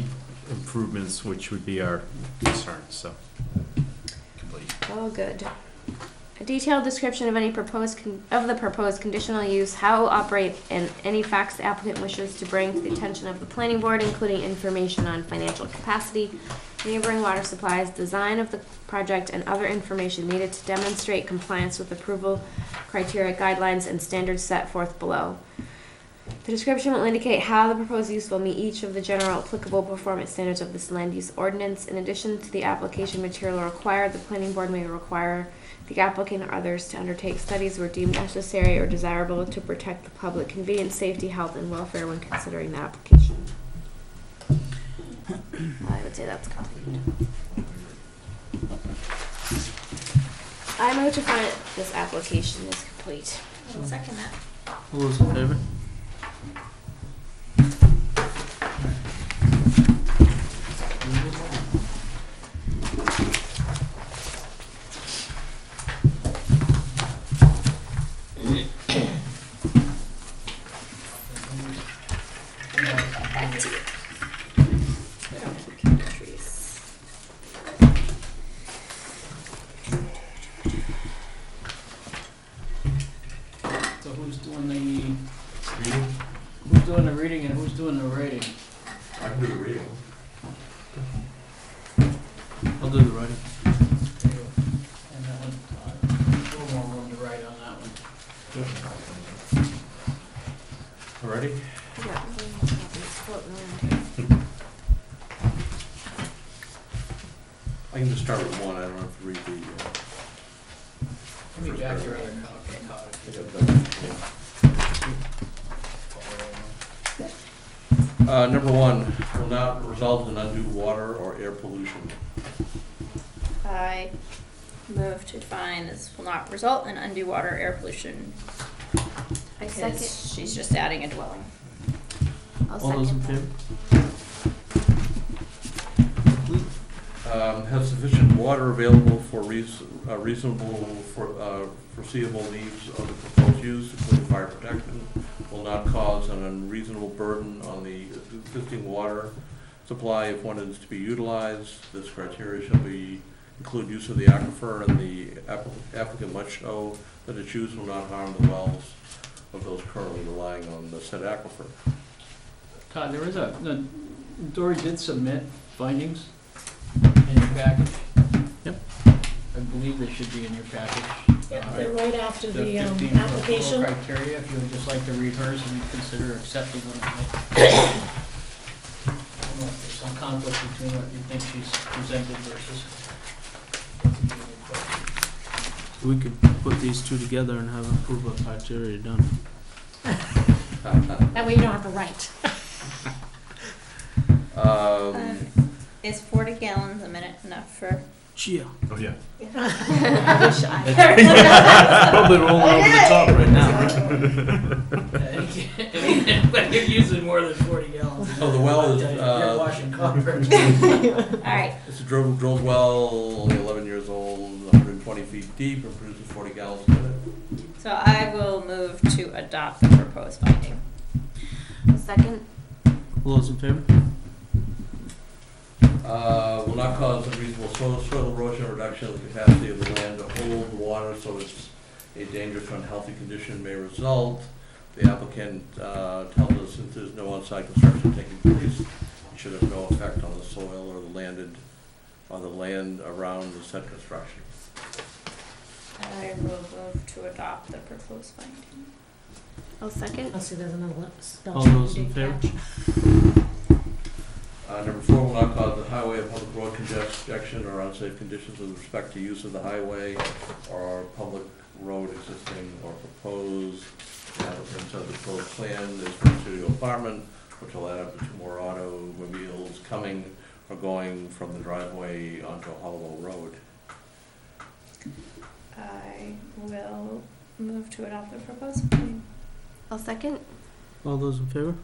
improvements, which would be our concern, so. Complete. All good. A detailed description of any of the proposed conditional use, how it will operate, and any facts the applicant wishes to bring to the attention of the planning board, including information on financial capacity, neighboring water supplies, design of the project, and other information needed to demonstrate compliance with approval criteria, guidelines, and standards set forth below. The description will indicate how the proposed use will meet each of the general applicable performance standards of this land use ordinance. In addition to the application material required, the planning board may require the applicant or others to undertake studies where deemed necessary or desirable to protect the public convenience, safety, health, and welfare when considering the application. I would say that's complete. I move to find this application is complete. I'll second that. All those in favor? So who's doing the reading and who's doing the writing? I can do the reading. I'll do the writing. And that one, a little more room to write on that one. Already? Yeah. It's floating around here. I can just start with one, I don't have to read the, Give me back your other copy, Todd. I got that, yeah. Number one, will not result in undue water or air pollution. I move to define this will not result in undue water or air pollution. I Because second. she's just adding a dwelling. I'll All those in second. favor? Have sufficient water available for reasonable, foreseeable needs of the proposed use, including fire protection, will will not cause an unreasonable burden on the existing water supply if one is to be utilized. This criteria shall include use of the aquifer, and the applicant must show that its use will not harm the wells of those currently relying on the said aquifer. Todd, Dory did submit findings in your package. Yep. I believe they should be in your package. Yeah, they're right after the 15 application. criteria, if you would just like to read hers and consider accepting them. I don't know if there's some conflict between what you think she's presented versus. We could put these two together and have approval criteria done. That way you don't have to write. Is 40 gallons a minute enough for? Chia. Oh, yeah. I wish I. Probably rolling over the top right now. But you're using more than 40 gallons. Oh, the well is, You're washing copper. Alright, It's a drilled well, only 11 years old, 120 feet deep, and produces 40 gallons a minute. so I will move to adopt the proposed finding. Second? All those in favor? Will not cause unreasonable soil erosion or reduction of the capacity of the land to hold the water, so it's a dangerous or unhealthy condition may result. The applicant tells us since there's no on-site construction taking place, it should have no effect on the soil or the land around the said construction. I will move to adopt the proposed finding. I'll second. I'll see there's another spell. All those in favor? Number 4, will not cause the highway or public road congestion or unsafe conditions with respect to use of the highway or public road existing or proposed. The applicant of the proposed plan is for a studio apartment, which will add up to 2 more automobiles coming or going from the driveway onto a hollow road. I will move to adopt the proposed finding. I'll second. All those in favor?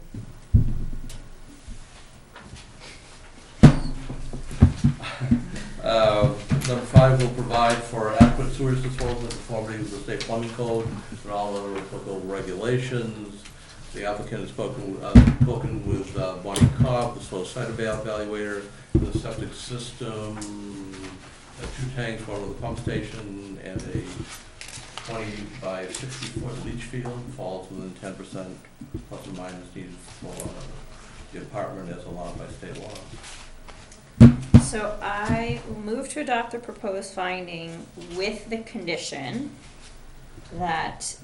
Number 5 will provide for adequate sewage disposal in conformity with the state plumbing code and all other applicable regulations. The applicant has spoken with Bonnie Cobb, the soil site evaluator, the septic system, 2 tanks, one with a pump station, and a 20 by 60-foot leach field falls within 10% plus or minus needed for the apartment as allowed by state law. So I will move to adopt the proposed finding with the condition that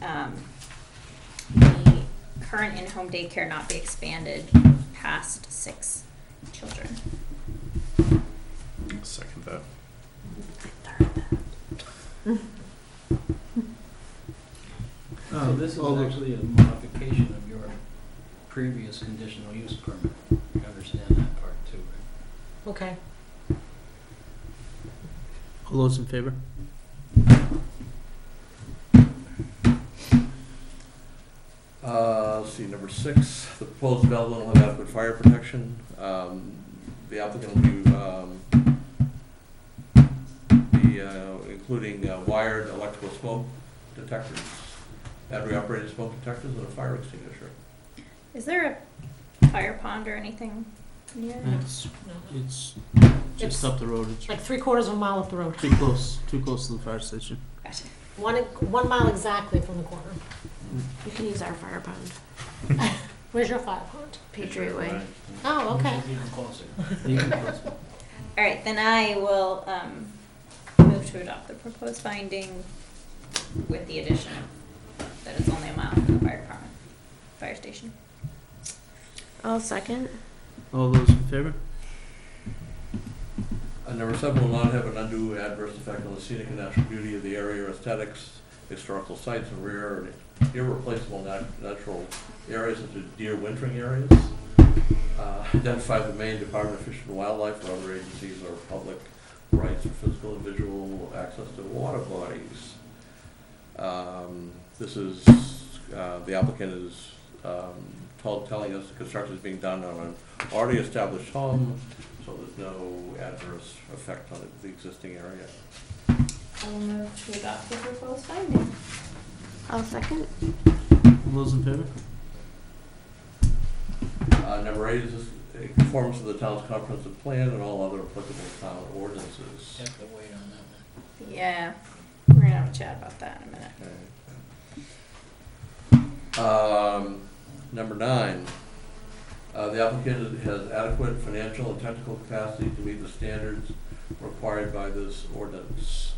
the current in-home daycare not be expanded past 6 children. Second that. So this is all those- actually a modification of your previous conditional use permit. You understand that part too, right? Okay. All those in favor? Let's see, number 6, the proposed development will have adequate fire protection. The applicant will be including wired electrical smoke detectors, battery-operated smoke detectors, and a fire extinguisher. Is there a fire pond or anything near? It's just It's up the road. It's like 3/4 of a mile up the road. too close to the fire station. Gotcha. 1 mile exactly from the corner. You can use our fire pond. Where's your fire pond? Patriot Way. Oh, okay. It's even closer. You can close it. All right, then I will move to adopt the proposed finding with the addition that it's only a mile from the fire department, fire station. I'll second. All those in favor? Number 7 will not have an undue adverse effect on the scenic and natural beauty of the area or aesthetics, historical sites, and rare and irreplaceable natural areas such as deer wintering areas. Identify the Maine Department of Fish and Wildlife or other agencies or public rights for physical and visual access to water bodies. This is, the applicant is telling us the construction is being done on an already established home, so there's no adverse effect on the existing area. I will move to adopt the proposed finding. I'll second. All those in favor? Number 8 is a conformance of the town's comprehensive plan and all other applicable town ordinances. Have to wait on that one. Yeah, we're gonna have a chat about that in a minute. Okay. Number 9, the applicant has adequate financial and technical capacity to meet the standards required by this ordinance.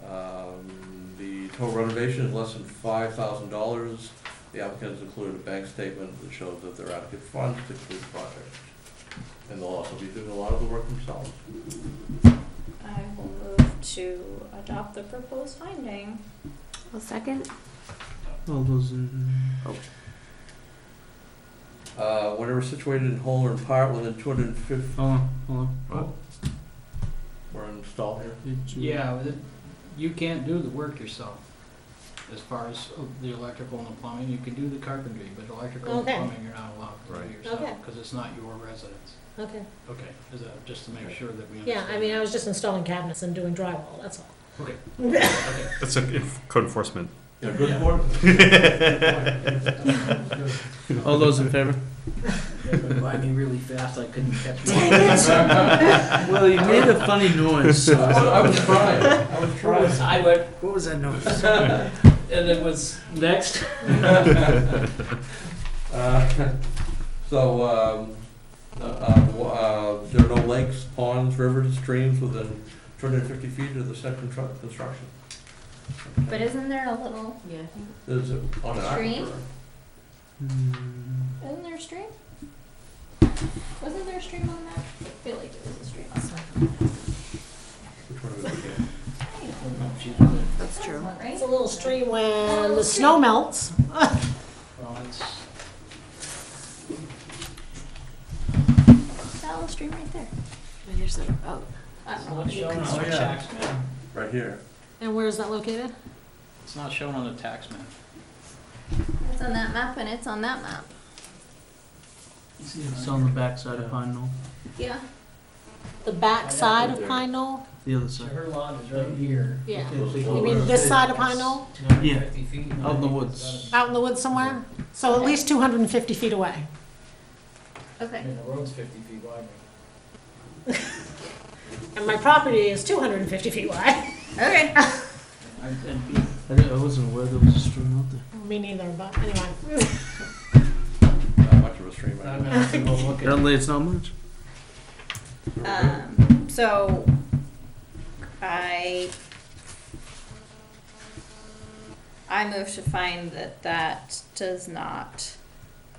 The total renovation is less than $5,000. The applicant has included a bank statement that shows that there are adequate funds to complete the project. And they'll also be doing a lot of the work themselves. I will move to adopt the proposed finding. I'll second. All those in, Whenever situated in whole or in part within 250, hold on. What? we're installed here. Yeah, you can't do the work yourself. As far as the electrical and the plumbing, you can do the carpentry, but electrical and Okay. plumbing, you're not allowed to Right. do yourself, Okay. because it's not your residence. Okay. Okay, is that just to make sure that we Yeah, understand? I mean, I was just installing cabinets and doing drywall, that's all. Okay. That's a code enforcement. Yeah, good board. All those in favor? It went by me really fast, I couldn't catch it. Well, you made a funny noise, so. I was trying. I went, What was that noise? and it was next. There are no lakes, ponds, rivers, streams within 250 feet of the said construction. But isn't there a little, Yeah. There's a, on an Stream? aquifer. isn't there a stream? Wasn't there a stream on that? I feel like there was a stream. Which one are we looking at? That's true. It's a little stream when the snow melts. Well, it's, That little stream right there. There's a, oh, I it's don't know. not shown on the tax map. Right here. And where is that located? It's not shown on the tax map. It's on that map and it's on that map. It's on the back side of Pine Knoll, Yeah. The back side of Pine Knoll? the other So side. her lot is right here. Yeah. You mean this side of Pine Knoll? Yeah, 250 feet. out in the woods. Out in the woods somewhere? So at least 250 feet away. I Okay. mean, the road's 50 feet wide. And my property is 250 feet wide. Okay. I wasn't aware there was a stream out there. Me neither, but anyway. Not much of a stream. I'm gonna have to go look at Apparently it's not much. So I move to find that does not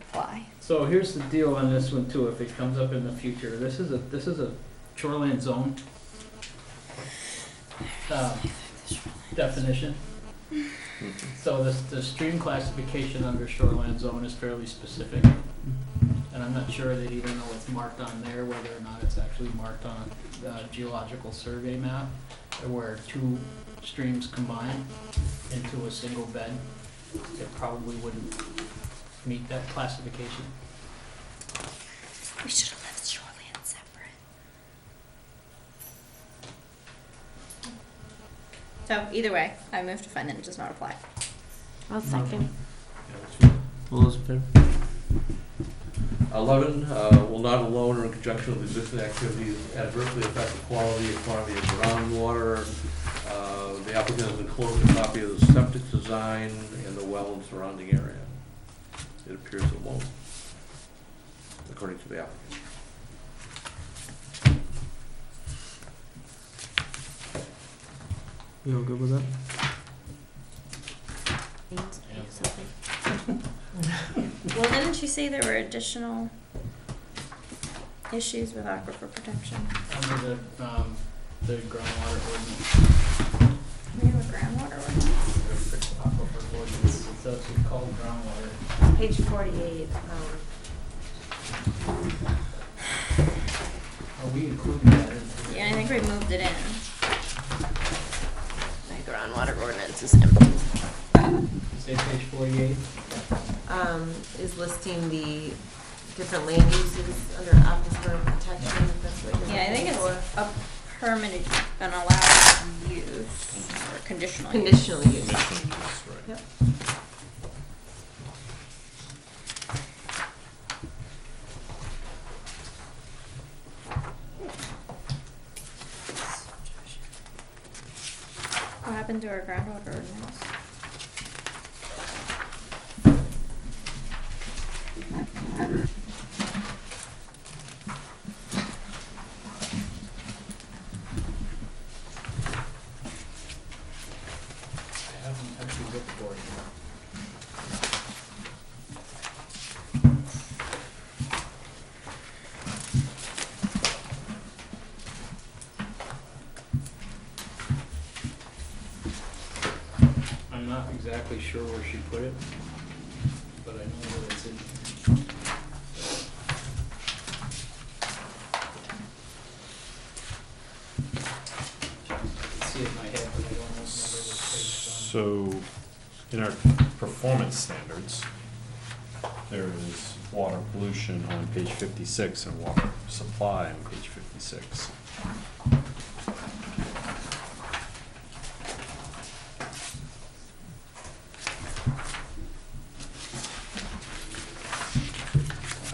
apply. So here's the deal on this one too, if it comes up in the future, this is a shoreline zone. Definition. So the stream classification under shoreline zone is fairly specific. And I'm not sure that even though it's marked on there, whether or not it's actually marked on a geological survey map, where two streams combine into a single bed, it probably wouldn't meet that classification. We should have left shoreline separate. So either way, I move to find that it does not apply. I'll second. All those in favor? 11, will not alone or in conjunction with existing activities adversely affect the quality and quantity of groundwater. The applicant has enclosed a copy of the septic design in the well and surrounding area. It appears it won't, according to the applicant. You all good with that? Something. Well, didn't you say there were additional issues with aquifer protection? Under the groundwater ordinance, We have a groundwater ordinance? aquifer ordinance, it's actually called groundwater. Page 48, Are we including that in? Yeah, I think we moved it in. my groundwater ordinance is empty. Say page 48? Is listing the different land uses under aquifer protection, if that's what you're Yeah, I think looking it's for. a permitted, an allowed use, or conditional use. Conditional use. Yep. What happened to our groundwater ordinance? I haven't actually looked for it yet. I'm not exactly sure where she put it, but I know that it's in. I can see it in my head, but I don't remember what page it's So, in our performance standards, there is water pollution on page 56 and water supply on page 56. on.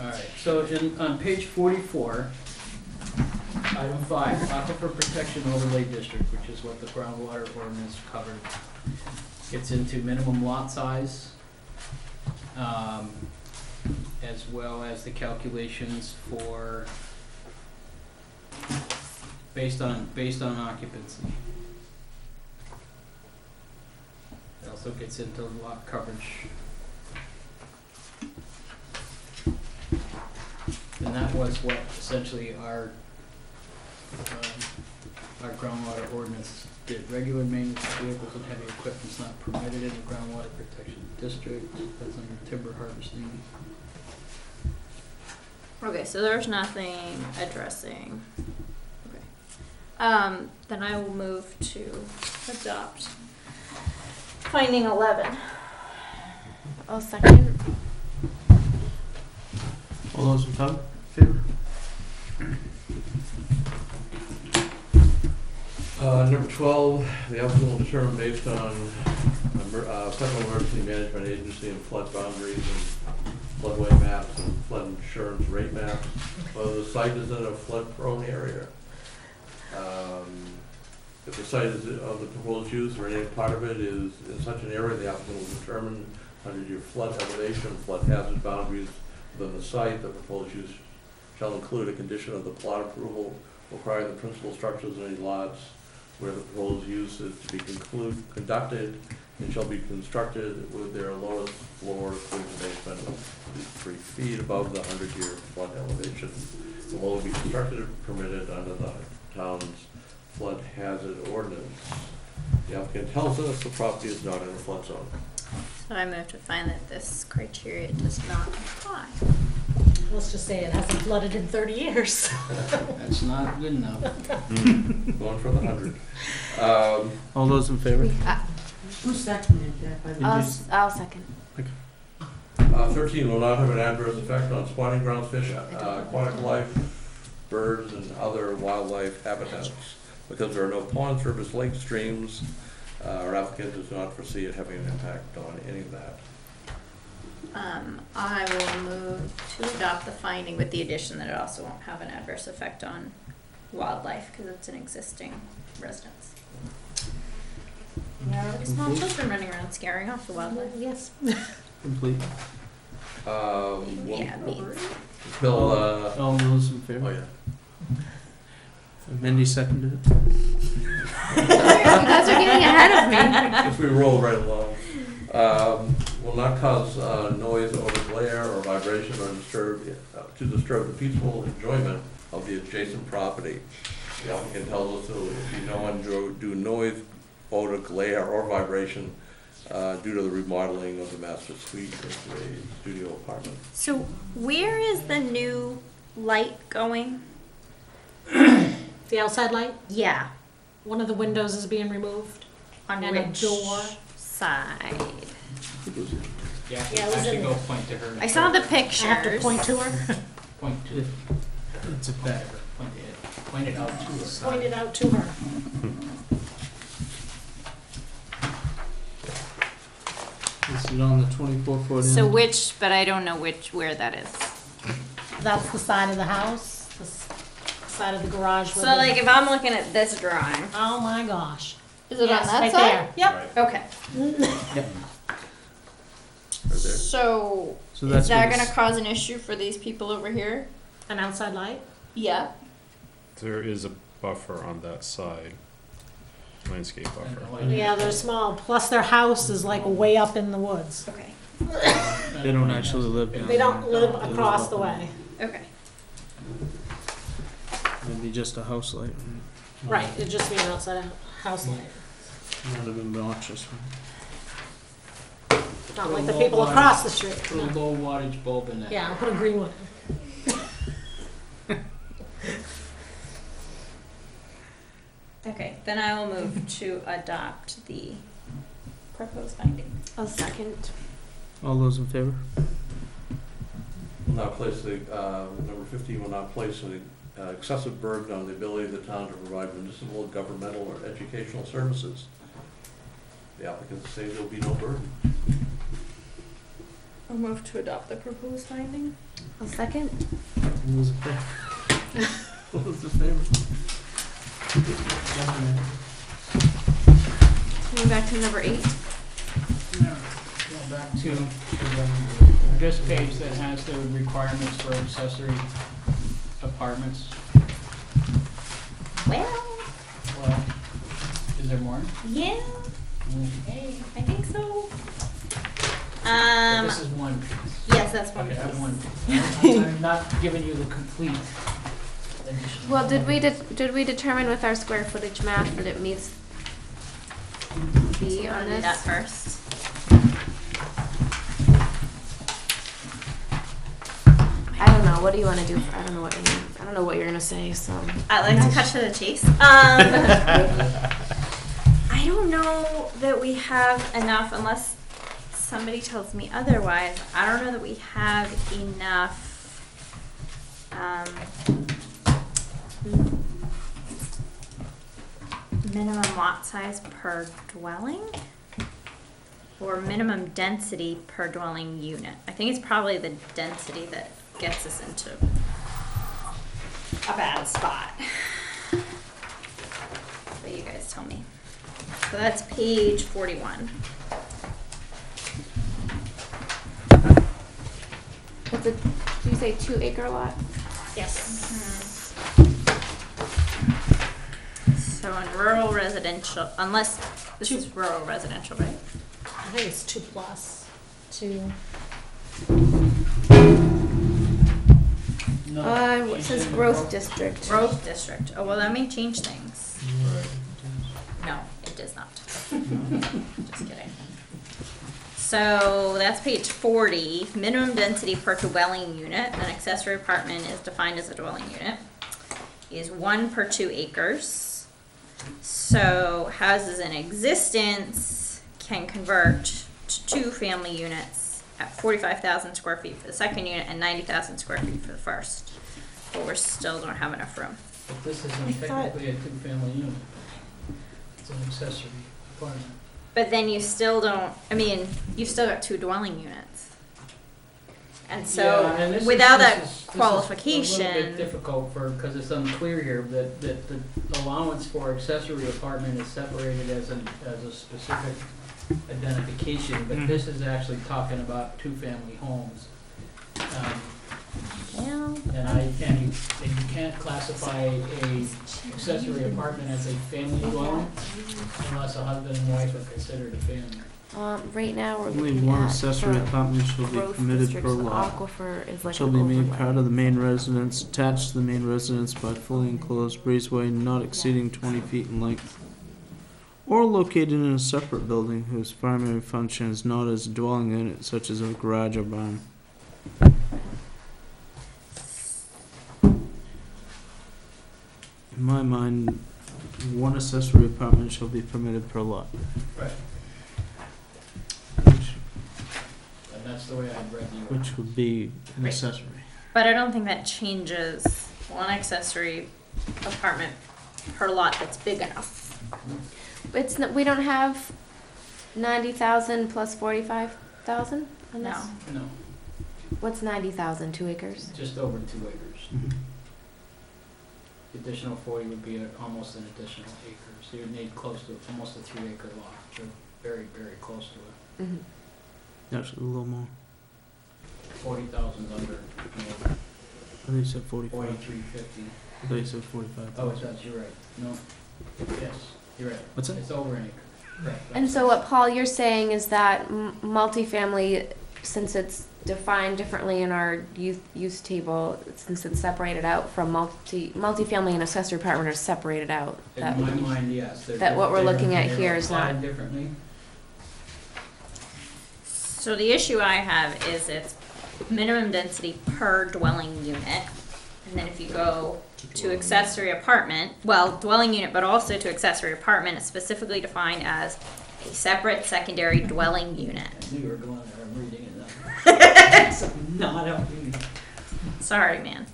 All right, so on page 44, item 5, Aquifer Protection Overlay District, which is what the groundwater ordinance covered. Gets into minimum lot size, as well as the calculations for, based on occupancy. It also gets into lot coverage. And that was what essentially our groundwater ordinance did. Regular maintenance of vehicles and heavy equipment is not permitted in the groundwater protection district. That's under timber harvesting. Okay, so there's nothing addressing. Okay. Then I will move to adopt finding 11. I'll second. All those in favor? Number 12, the applicant will determine based on Federal Emergency Management Agency and flood boundaries and floodway maps and flood insurance rate maps, whether the site is in a flood-prone area. If the site is of the proposed use or any part of it is in such an area, the applicant will determine under your flood elevation, flood hazard boundaries within the site, the proposed use shall include a condition of the plot approval requiring the principal structures in any lots where the proposed use is to be conducted and shall be constructed with their lowest floor including the basement at least 3 feet above the 100-year flood elevation. The will be constructed and permitted under the town's flood hazard ordinance. The applicant tells us the property is not in a flood zone. So I move to find that this criteria does not apply. Let's just say it hasn't flooded in 30 years. That's not good enough. Going for the 100. All those in favor? Who seconded that? I'll second. 13 will not have an adverse effect on spawning grounds, fish, aquatic life, birds, and other wildlife habitats. Because there are no ponds, rivers, lakes, streams, our applicant does not foresee it having an impact on any of that. I will move to adopt the finding with the addition that it also won't have an adverse effect on wildlife because it's an existing residence. There are small children running around scaring off the wildlife. Yes. Complete. Yeah, me. Bill, All those in favor? oh yeah. Mindy seconded it. You guys are getting ahead of me. If we roll right along. Will not cause noise or glare or vibration or to disturb the peaceful enjoyment of the adjacent property. The applicant tells us there will be no undue noise, odor, glare, or vibration due to the remodeling of the master suite into a studio apartment. So where is the new light going? The outside light, Yeah, one of the windows is being removed. on And a which door. side? Yeah, Yeah, it was actually in- go point to her. I saw the I pictures. have to point to her, Point to, It's a bet. point it out to her. point it out to her. This is on the 24-foot. So which, but I don't know where that is. That's the side of the house, the side of the garage. So where the- like if I'm looking at this drawing, Oh my gosh. Is it Yes, on that right side? there. Yep. Right. Okay. Right there. So, So is that's that what gonna it's- cause an issue for these people over here? An outside light? Yeah. There is a buffer on that side, landscape And buffer. the lighting. Yeah, they're small, plus their house is like way up in the woods. Okay. They don't actually live down They don't there. live across the way. Okay. Maybe just a house light. Right, it'd just be an outside house light. Not even obnoxious. Not like the people across the street. Put a low wattage bulb in that. Yeah, I'll put a green one. Okay, then I will move to adopt the proposed finding. I'll second. All those in favor? Will not place the, number 15, will not place an excessive burden on the ability of the town to provide municipal, governmental, or educational services. The applicant says there will be no burden. I'll move to adopt the proposed finding. I'll second. All those in favor? All those in favor? Moving back to number 8. Go back to this page that has the requirements for accessory apartments. Well, Well, is there more? yeah, Okay. I think so. But this is one piece. Yes, that's one Okay, I have piece. one. I'm not giving you the complete edition. Well, did we determine with our square footage map that it meets B on Do that this? first. I don't know. What do you want to do? I don't know what I don't know what you're gonna say. So I like to cut to the chase. I don't know that we have enough, unless somebody tells me otherwise. I don't know that we have enough minimum lot size per dwelling or minimum density per dwelling unit. I think it's probably the density that gets us into a bad spot. But you guys tell me. So that's page 41. it's a. Did you say 2 acre lot? Yes. So in rural residential, unless this is rural residential, right? I think it's 2 plus 2. No, It says growth district. Growth district. Oh, well, that may change things. No, it does not. Just kidding. So that's page 40. Minimum density per dwelling unit. An accessory apartment is defined as a dwelling unit. Is 1 per 2 acres. So houses in existence can convert to 2 family units at 45,000 square feet for the second unit and 90,000 square feet for the first. But we still don't have enough room. But this isn't I thought- technically a two-family unit. It's an accessory apartment. But then you still don't, I mean, you've still got 2 dwelling units. And Yeah, so, and this is- without this that is- this is qualification. a little bit difficult because it's unclear here that the allowance for accessory apartment is separated as a specific identification, but this is actually talking about 2-family homes. Well, And you can't classify a accessory apartment as a family dwelling unless a husband and wife are considered a family. Right now we're Only looking one at accessory for apartment shall be growth permitted per districts, the lot. aquifer is like Shall an be made overlay. part of the main residence, attached to the main residence by fully enclosed breezeway not exceeding 20 feet in length. Or located in a separate building whose primary function is not as a dwelling unit such as a garage or barn. In my mind, one accessory apartment shall be permitted per lot. Right. And that's the way I'd read you. Which would be an Right. accessory. but I don't think that changes one accessory apartment per lot that's big enough. We don't have 90,000 plus 45,000 on this. No. No, What's 90,000? 2 acres. just over 2 acres. The additional 40 would be almost an additional acre, so you'd need close to, almost a 3-acre lot, so very, very close to it. Mhm. Actually, a little more. 40,000 under, I think you said 45. 4350. I thought you said 45. Oh, it does, you're right. No, yes, you're right. What's that? It's over an acre. Correct. And so what, Paul, you're saying is that multifamily, since it's defined differently in our use table, since it's separated out from multifamily and accessory apartment are separated out. That In my mind, yes. that what we're looking at here is not- Applied differently. So the issue I have is it's minimum density per dwelling unit. And then if you go to accessory apartment, well, dwelling unit, but also to accessory apartment, it's specifically defined as a separate secondary dwelling unit. I knew you were going there, I'm reading it now. It's not helping me. Sorry, man.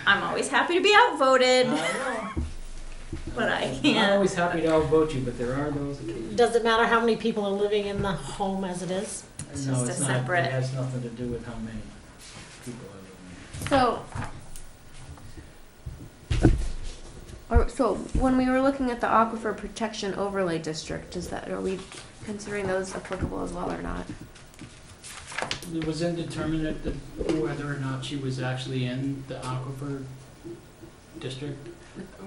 I'm always happy to be outvoted, I know. but I I'm not can't. always happy to outvote you, but there are those occasions. Does it matter how many people are living in the home as it is? It's No, just it's a not, separate- it has nothing to do with how many people are living So, so when we were looking at the Aquifer Protection Overlay District, are we considering those applicable as well or not? there. It was indeterminate whether or not she was actually in the aquifer district.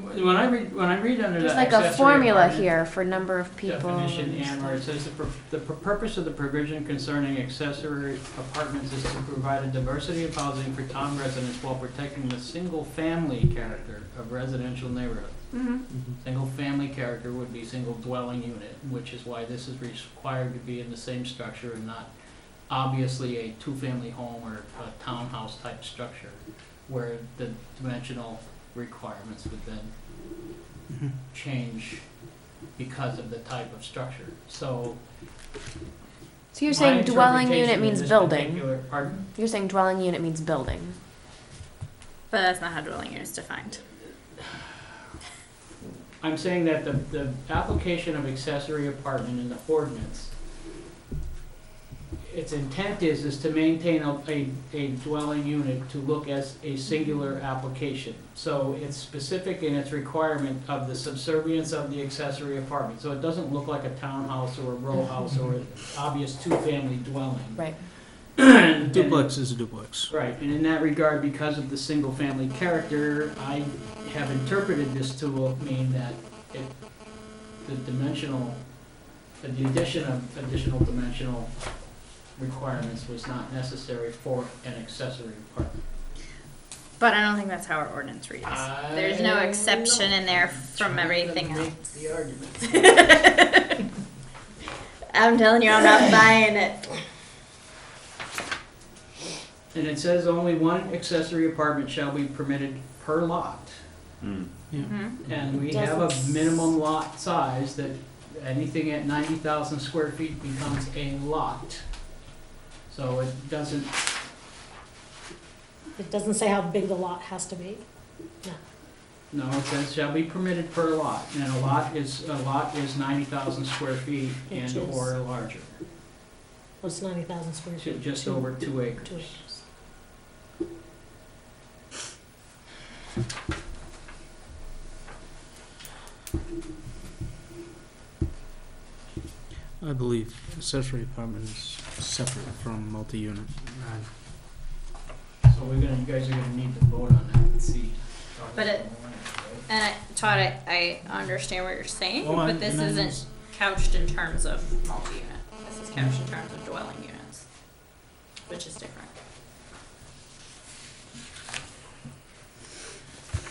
When I read under There's the like a accessory formula apartment here for number of people. definition, and where it says the purpose of the provision concerning accessory apartments is to provide a diversity of housing for town residents while protecting the single-family character of residential neighborhoods. Mhm. Single-family character would be single dwelling unit, which is why this is required to be in the same structure and not obviously a two-family home or a townhouse type structure, where the dimensional requirements would then change because of the type of structure. So So you're my saying dwelling interpretation unit of means this building? particular- Pardon? You're saying dwelling unit means building? But that's not how dwelling unit is defined. I'm saying that the application of accessory apartment in the ordinance, its intent is to maintain a dwelling unit to look as a singular application. So it's specific in its requirement of the subservience of the accessory apartment. So it doesn't look like a townhouse or a row house or an obvious two-family dwelling. Right. And- Duplex is a duplex. Right, and in that regard, because of the single-family character, I have interpreted this to mean that the addition of additional dimensional requirements was not necessary for an accessory apartment. But I don't think that's how our ordinance reads. There's no exception in there from everything else. Make the argument. I'm telling you, I'm not buying it. And it says only one accessory apartment shall be permitted per lot. Mm. And we have a minimum lot size that anything at 90,000 square feet becomes a lot. So it doesn't, It doesn't say how big the lot has to be. no, it says shall be permitted per lot. And a lot is 90,000 square feet Which and is- or larger, What's 90,000 square feet? just over 2 acres. 2 acres. I believe accessory apartment is separate from multi-unit. So you guys are gonna need to vote on that and see. But And Todd, I understand what you're saying, Oh, but this isn't couched in terms of multi-unit. This is couched in terms of dwelling units, which is different.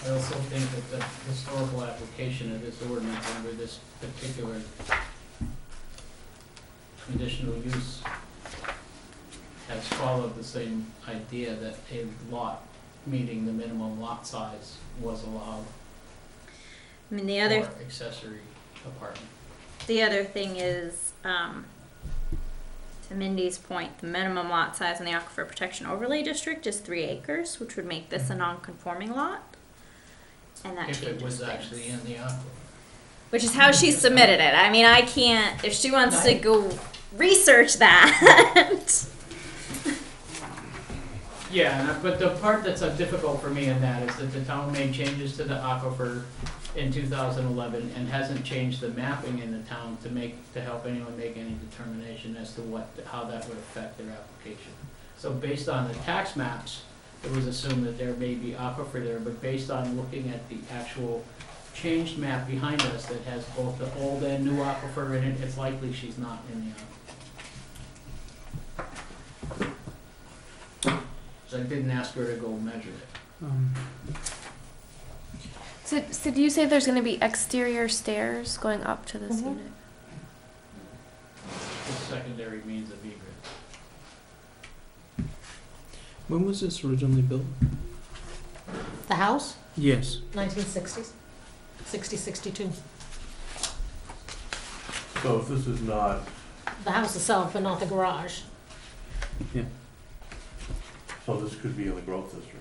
I also think that the historical application of this ordinance under this particular conditional use has followed the same idea that a lot meeting the minimum lot size was allowed I mean, the other for accessory apartment. thing is, to Mindy's point, the minimum lot size in the Aquifer Protection Overlay District is 3 acres, which would make this a non-conforming lot. And that If changes it was things. actually in the aquifer. Which is how she submitted it. I mean, I can't, if she wants to go research that. Yeah, but the part that's difficult for me in that is that the town made changes to the aquifer in 2011 and hasn't changed the mapping in the town to help anyone make any determination as to how that would affect their application. So based on the tax maps, it was assumed that there may be aquifer there, but based on looking at the actual changed map behind us that has both the old and new aquifer in it, it's likely she's not in the aquifer. So I didn't ask her to go measure it. So do you say there's gonna be exterior stairs going up to this Mhm. unit? The secondary means of egress. When was this originally built? The house, Yes. 1960s, 60, 62. So if this is not, The house itself, but not the garage. so this could be in the growth district.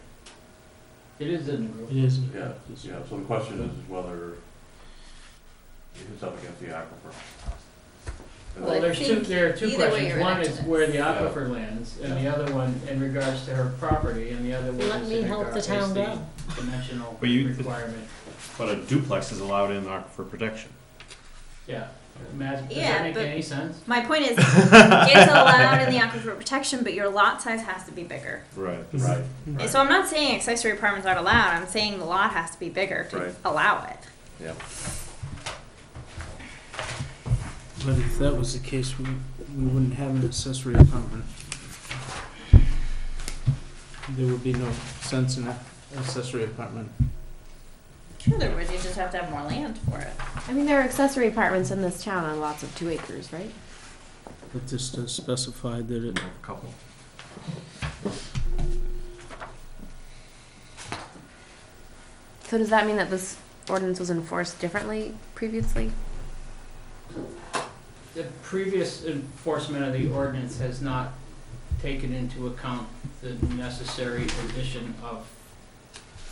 It is in the group. It is. Yeah, yeah, so the question is whether it's up against the aquifer. Well, Well, there are two either way questions. you're One into is this. where the aquifer lands, and the other one in regards to her property, and the other one Let is me in help the regards town to go. the dimensional But you- requirement. But a duplex is allowed in aquifer protection. Yeah, imagine, does Yeah, that make but- any sense? My point is, it's allowed in the aquifer protection, but your lot size has to be bigger. Right. Right. So I'm not saying accessory apartments aren't allowed, I'm saying the lot has to be bigger to Right. allow it. Yeah. But if that was the case, we wouldn't have an accessory apartment. There would be no sense in an accessory apartment. Sure there would, you just have to have more land for it. I mean, there are accessory apartments in this town on lots of 2 acres, right? But this does specify that it, A couple. So does that mean that this ordinance was enforced differently previously? The previous enforcement of the ordinance has not taken into account the necessary addition of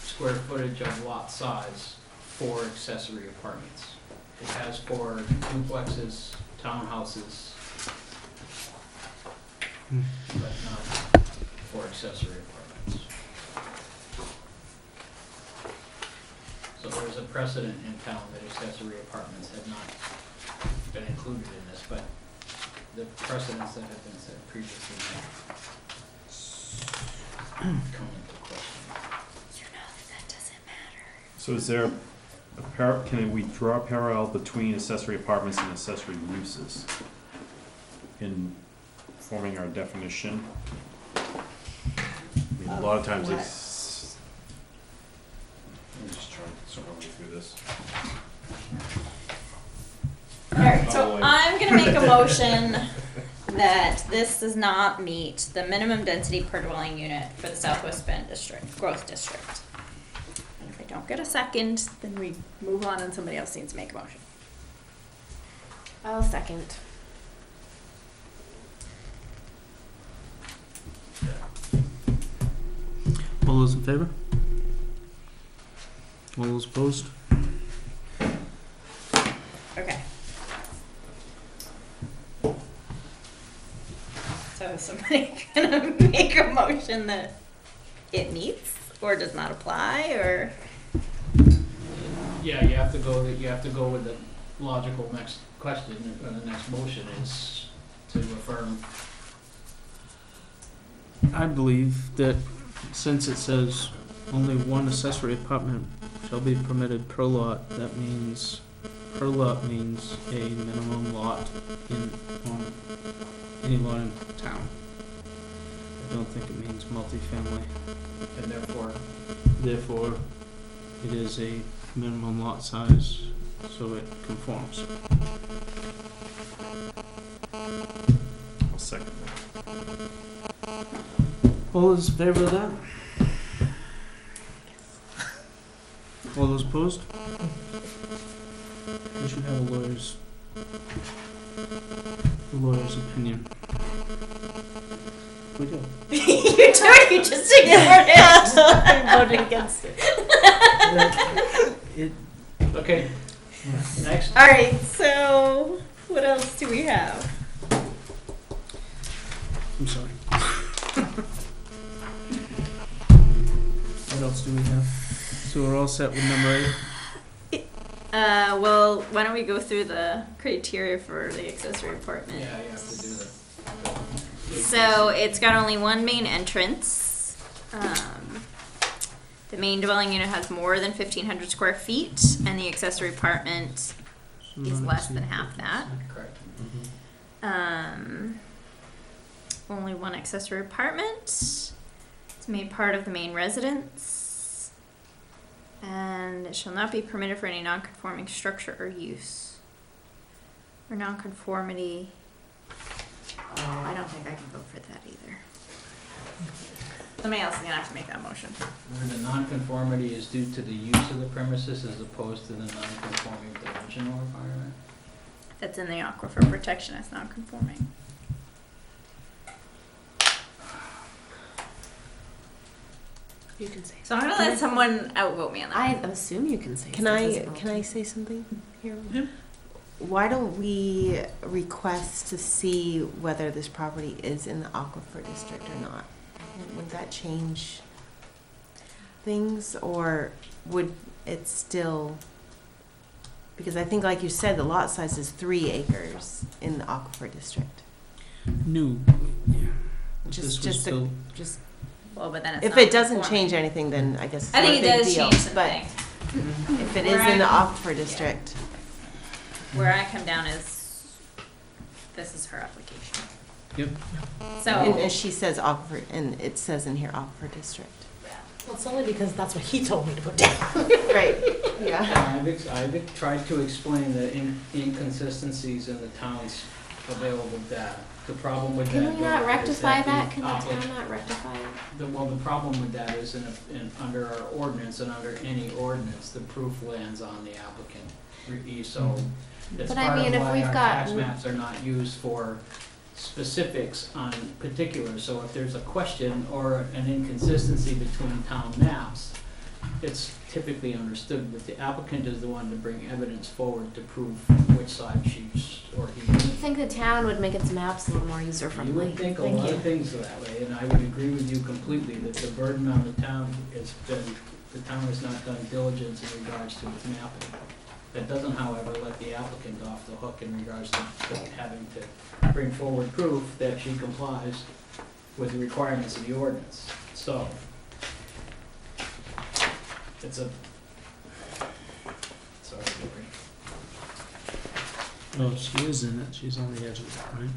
square footage of lot size for accessory apartments. It has for duplexes, townhouses, but not for accessory apartments. So there's a precedent in town that accessory apartments have not been included in this, but the precedents that have been set previously come into question. You know that doesn't matter. So is there can we draw a parallel between accessory apartments and accessory uses in forming our definition? I mean, a lot of times it's. Let me just try to sort of way through this. Alright, so Oh, wait. I'm gonna make a motion that this does not meet the minimum density per dwelling unit for the Southwest Bend district, growth district. And if I don't get a second, then we move on and somebody else needs to make a motion. I'll second. all those in favor? All those opposed? Okay. So is somebody gonna make a motion that it meets or does not apply, or? Yeah, you have to go with the logical next question, or the next motion is to affirm. I believe that since it says only one accessory apartment shall be permitted per lot, that means per lot means a minimum lot on any lot in town. I don't think it means multifamily. And Therefore, it is a minimum lot size, so it conforms. I'll second that. All those in favor of that? All those opposed? We should have a lawyer's opinion. We do. You do, you just ignored it. I voted against it. Okay, next. Alright, so what else do we have? I'm sorry. What else do we have? So we're all set with number 8? Well, why don't we go through the criteria for the accessory apartment? Yeah, you have to do that. So it's got only one main entrance. The main dwelling unit has more than 1,500 square feet, and the accessory apartment is less than half that. Correct. Only one accessory apartment. It's made part of the main residence. And it shall not be permitted for any non-conforming structure or use. Or non-conformity. Oh, I don't think I can vote for that either. Somebody else is gonna have to make that motion. Where the nonconformity is due to the use of the premises as opposed to the nonconforming dimensional requirement? That's in the aquifer protection as non-conforming. You can say. So I'm gonna let someone outvote me on that. I assume you can say. Can I say something here? Why don't we request to see whether this property is in the aquifer district or not? Would that change things, or would it still? Because I think, like you said, the lot size is 3 acres in the aquifer district. No. Just Well, but then it's if not it doesn't conforming. change anything, then I guess it's I not think a it big does deal. change some But things. if it Where is in the I- aquifer district, Where I come down is, this is her application. Yep. So, and she says aquifer, and it says in here aquifer district. Well, it's only because that's what he told me to put down. Right. Yeah. I've tried to explain the inconsistencies in the town's available data. The problem with that. Can we not though, is rectify the that? Can the applicant- town not rectify it? The problem with that is under our ordinance and under any ordinance, the proof lands on the applicant. So that's But I part mean, of if why we've our got- tax maps are not used for specifics on particulars. So if there's a question or an inconsistency between town maps, it's typically understood that the applicant is the one to bring evidence forward to prove which side she's or he. You think the town would make its maps a little more user You friendly? would think a lot of things that way, and I would agree with you completely that the burden on the town has been, the town has not done diligence in regards to its mapping. That doesn't, however, let the applicant off the hook in regards to having to bring forward proof that she complies with the requirements of the ordinance. So, it's a, sorry, Lori. Oh, she is in it. She's on the edge of it, right?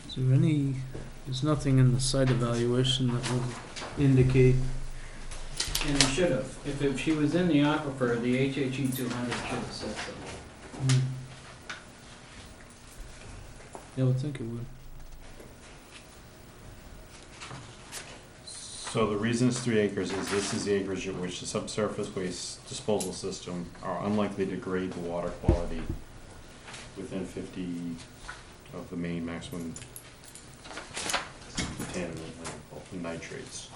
Is there any, there's nothing in the site evaluation that would indicate, And it should have. If she was in the aquifer, the HHE 200 should have said so. yeah, I would think it would. So the reason it's 3 acres is this is the acreage at which the subsurface waste disposal system are unlikely to degrade the water quality within 50 of the main maximum contaminant nitrates.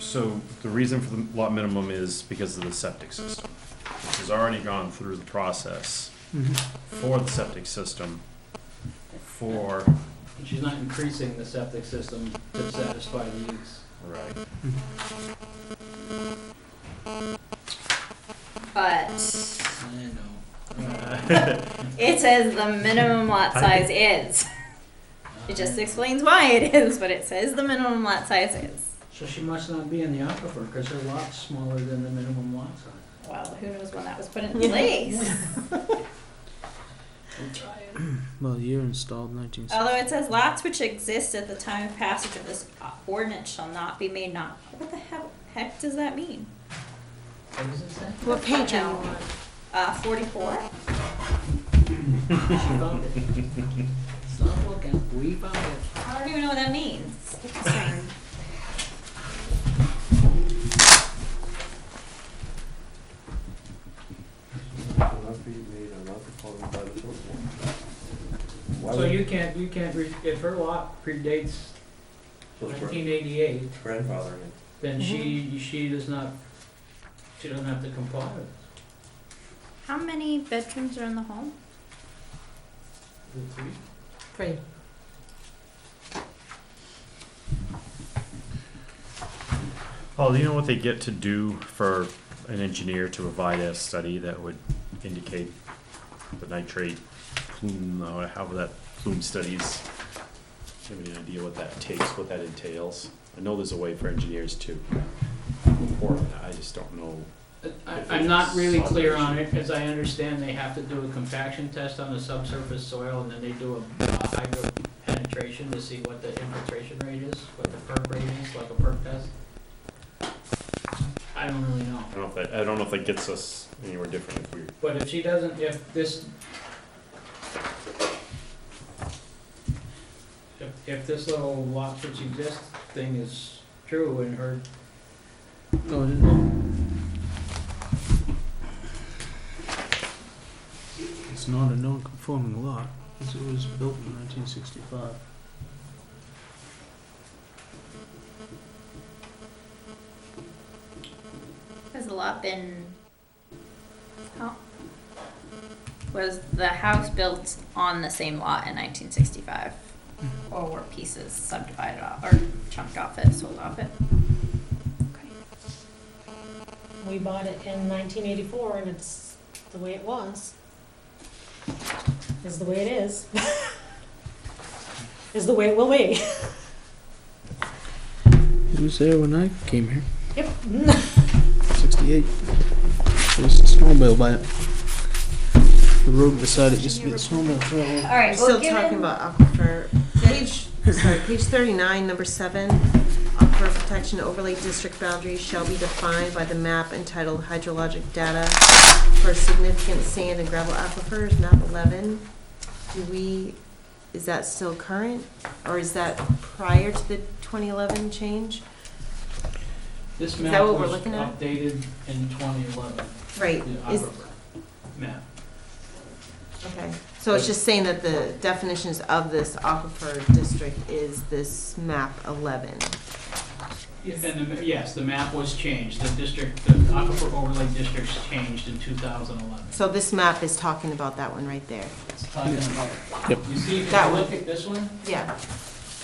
So the reason for the lot minimum is because of the septic system, which has already gone through the process for the septic system for, And she's not increasing the septic system to satisfy the use. right. but I know. it says the minimum lot size is. It just explains why it is, but it says the minimum lot size is. So she must not be in the aquifer because her lot's smaller than the minimum lot size. Well, who knows when that was put in place? Well, year installed 1960. Although it says lots which exist at the time of passage of this ordinance shall not be made not. What the hell? heck does that mean? What does it say? What page are you on? 44. She found it. Stop looking, we found it. I don't even know what that means. So you can't, if her lot predates So it's 1988, grandfathering it. then she does not, she doesn't have to comply with it. How many bedrooms are in the home? Is it 3? 3. Paul, do you know what they get to do for an engineer to provide a study that would indicate the nitrate plume, or how that plume studies? Do you have any idea what that takes, what that entails? I know there's a way for engineers to report that, I just don't know. I'm not really clear on it, because I understand they have to do a compaction test on the subsurface soil, and then they do a hydro penetration to see what the infiltration rate is, what the perk rate is, like a perk test. I don't really know. I don't know if that gets us anywhere different if we. But if she doesn't, if this little lot which exists thing is true and her, No, it isn't. It's not a non-conforming lot, because it was built in 1965. Has the lot been, was the house built on the same lot in 1965? Or were pieces subdivided off, or chunked off it, sold off it? Okay. We bought it in 1984, and it's the way it was. Is the way it is. Is the way it will be. It was there when I came here, Yep. 68. There was a snowmobile by it. The road beside it used to be a snowmobile trail. All We're right, still well, given, talking about aquifer. Page 39, number 7. Aquifer protection overlay district boundaries shall be defined by the map entitled hydrologic data for significant sand and gravel aquifers, map 11. Is that still current, or is that prior to the 2011 change? this that map what we're was looking at? updated in 2011. Right, The is, aquifer map. okay. So it's just saying that the definitions of this aquifer district is this map 11. And yes, the map was changed. The district, the aquifer overlay district's changed in 2011. So this map is talking about that one right there. It's talking about, Yep. you see, if That you one. look at this one, Yeah,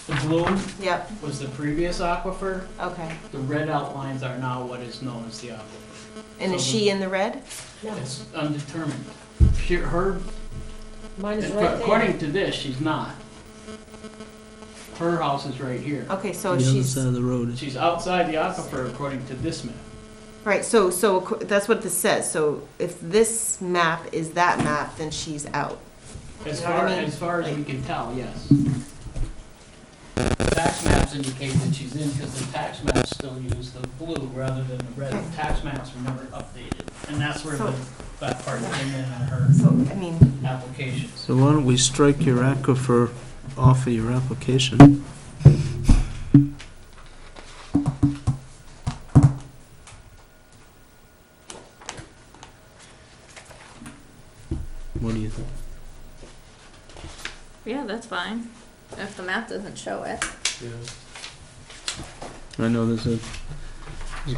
the blue yep, was the previous aquifer. okay. The red outlines are now what is known as the aquifer. And is So she in the red? No, It's undetermined. Her, mine is right according there. to this, she's not. Her house is right here. Okay, so The other she's, side of the road is. She's outside the aquifer according to this map. right, so that's what this says. So if this map is that map, then she's out. As You know what I far, mean? as far as we can tell, yes. Tax maps indicate that she's in, because the tax maps still use the blue rather than the red. The tax maps were never updated, and that's where that part came in on her So, I mean, applications. So why don't we strike your aquifer off of your application? What do you think? yeah, that's fine. If the map doesn't show it. I know there's a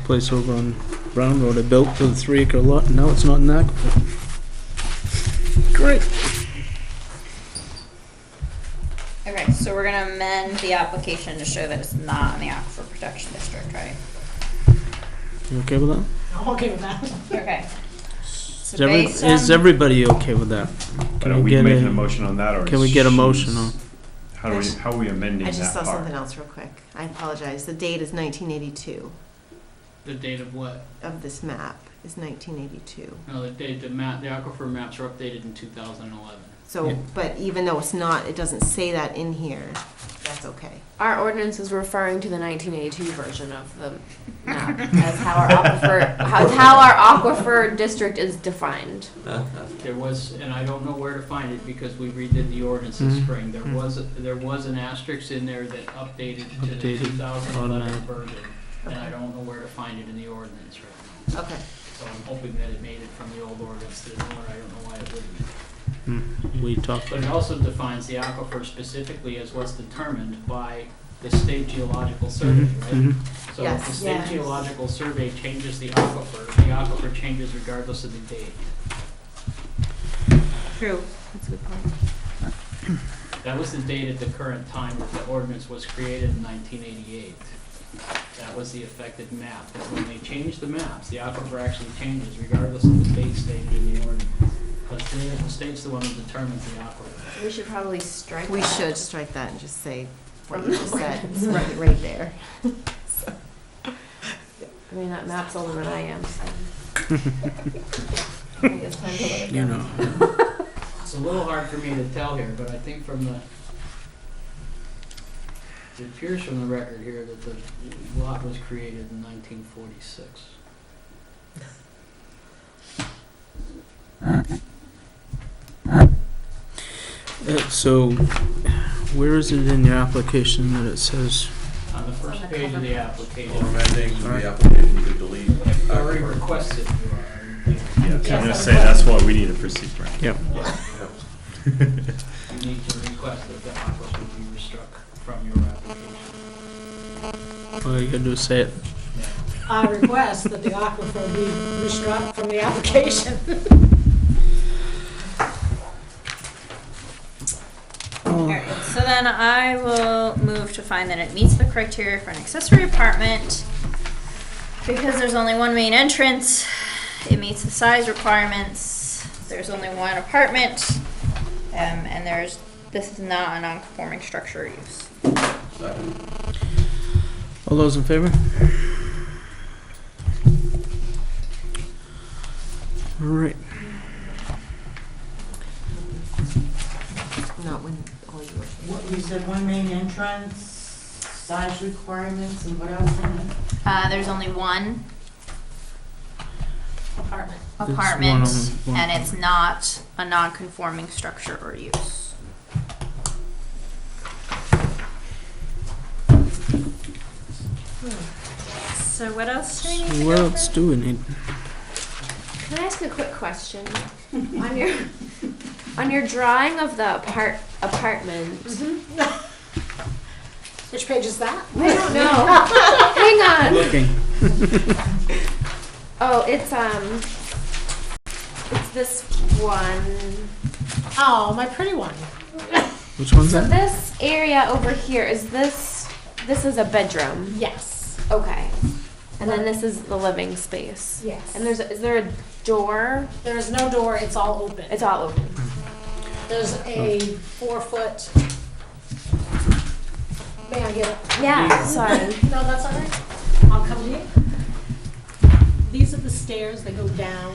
place over on Brown Road I built for the 3-acre lot, and now it's not an aquifer. Great. Okay, so we're gonna amend the application to show that it's not in the aquifer protection district, right? You okay with that? I'm okay with that. Okay. Is, So based is on, everybody okay with that? But are we making a motion on that, or? Can we is get a she's- motion on? How are we amending I that just saw part? something else real quick. I apologize. The date is 1982 The date of what? of this map. is 1982. No, the map, the aquifer maps were updated in 2011. So, Yeah. but even though it's not, it doesn't say that in here, that's okay. Our ordinance is referring to the 1982 version of the map as how our aquifer district is defined. There was, and I don't know where to find it because we redid the ordinance this Mhm. spring. There was an asterisk in there that updated to the Updated 2011 automatic. version. And I don't know where to find it in the ordinance right now. Okay. So I'm hoping that it made it from the old ordinance to the new one. I don't know why it wouldn't. We talked. But it also defines the aquifer specifically as what's determined by the state geological survey, right? Mhm. So if the Yes. state Yes. geological survey changes the aquifer changes regardless of the date. True. That's a good point. That was the date at the current time that the ordinance was created in 1988. That was the affected map. And when they change the maps, the aquifer actually changes regardless of the date stated in the ordinance. Because the state's the one who determines the aquifer. We should probably strike We that. should strike that and just say what you just said. It's right there. I mean, that map's older than I am, so. I think it's time to let it go. You know. It's a little hard for me to tell here, but I think from the, it appears from the record here that the lot was created in 1946. So, where is it in your application that it says? On the first On the page of cover. the application. Amending the application to delete. If I already requested, you are. Yeah, I was gonna say, that's why we need a procedure. Yep. You need to request that the aquifer be restruck from your application. All you gotta do is say it. I request that the aquifer be restruck from the application. Alright, so then I will move to find that it meets the criteria for an accessory apartment. Because there's only one main entrance, it meets the size requirements, there's only one apartment, and this is not a non-conforming structure or use. Second. All those in favor? All right. Not when all you were. What, you said one main entrance, size requirements, and what else in it? There's only one Apartment. It's apartment, one. and it's not a non-conforming structure or use. So what else do we need to What go else through? do we need? Can I ask a quick question? On your drawing of the apartment, Which page is that? I don't know. Hang on. Looking. Oh, it's this one. Oh, my pretty one. Which one's So that? this area over here, this is a bedroom. Yes. Okay. And then this is the living space. Yes. And is there a door? There is no door, it's all open. It's all open. There's a 4-foot. May I get it? Yeah, sorry. No, that's all right. I'll come to you. These are the stairs that go down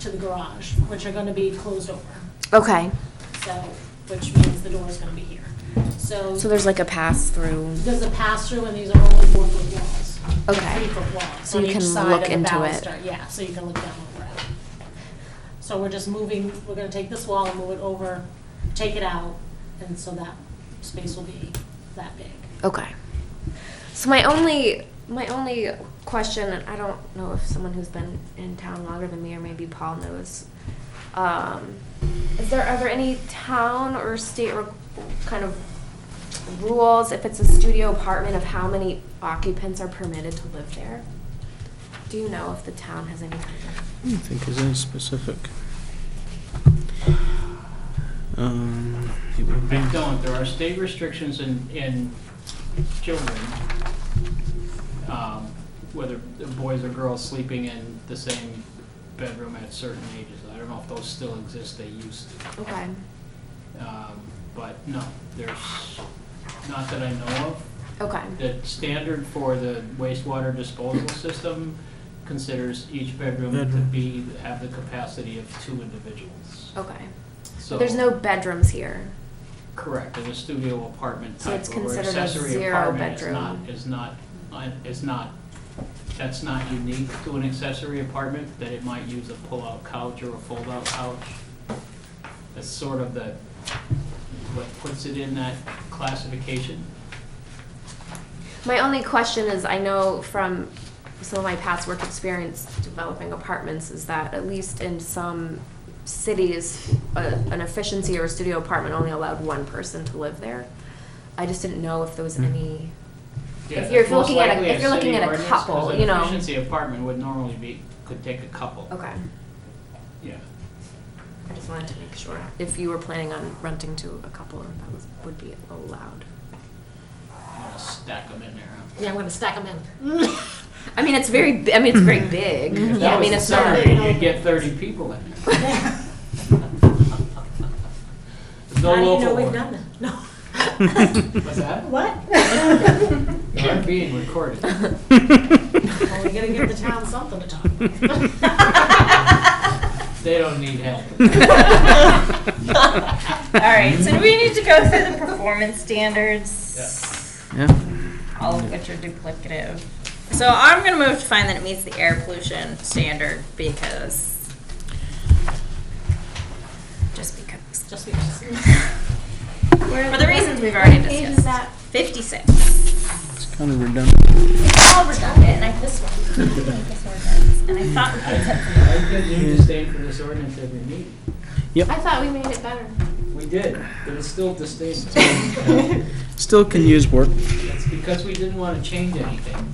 to the garage, which are gonna be closed over. Okay. So, which means the door is gonna be here. So So there's like a pass through. there's a pass-through and these are only 4-foot walls. Okay. 3-foot walls. So on you each can side look of the into it. baluster. Yeah, so you can look down over it. So we're just moving, we're gonna take this wall and move it over, take it out, and so that space will be that big. Okay. So my only question, and I don't know if someone who's been in town longer than me or maybe Paul knows, are there any town or state kind of rules if it's a studio apartment of how many occupants are permitted to live there? Do you know if the town has any kind of? I don't think there's any specific. It would be- I don't, there are state restrictions in children, whether boys or girls sleeping in the same bedroom at certain ages. I don't know if those still exist, they used to. Okay. But no, there's, not that I know of. Okay. The standard for the wastewater disposal system considers each bedroom to have the capacity of 2 individuals. Okay. So There's no bedrooms here. correct, in a studio apartment So type, it's or considered a accessory zero apartment bedroom. that's not unique to an accessory apartment, that it might use a pull-out couch or a fold-out couch. That's sort of what puts it in that classification. My only question is, I know from some of my past work experience developing apartments, is that at least in some cities, an efficiency or a studio apartment only allowed one person to live there. I just didn't know if there was any. Yeah, If you're that's most looking at a- likely if you're looking city at a ordinance, couple, 'cause you know. An efficiency apartment would normally could take a couple. Okay. Yeah. I just wanted to make sure if you were planning on renting to a couple, that would be allowed. I'm gonna stack them in there. Huh? Yeah, I'm gonna stack them in. I mean, it's very. I mean, it's very big. If Yeah, that I mean, was it's not. accessory, you'd get 30 people in there. There's no How do you local know we've one. done that? No. What's that? What? They're being recorded. Well, we gotta give the town something to talk about. They don't need help. All right, so do we need to go through the performance standards? Yeah. All of which are duplicative. So I'm gonna move to find that it meets the air pollution standard because. Just because. Just because. For the reasons we've already What page is discussed. that? 56. It's kind of redundant. It's all redundant, and I this one. This one does. And I thought we could I think you disdain for this ordinance every meeting. I thought we made it better. We did, but it's still disdainful. Still can use work. It's because we didn't want to change anything.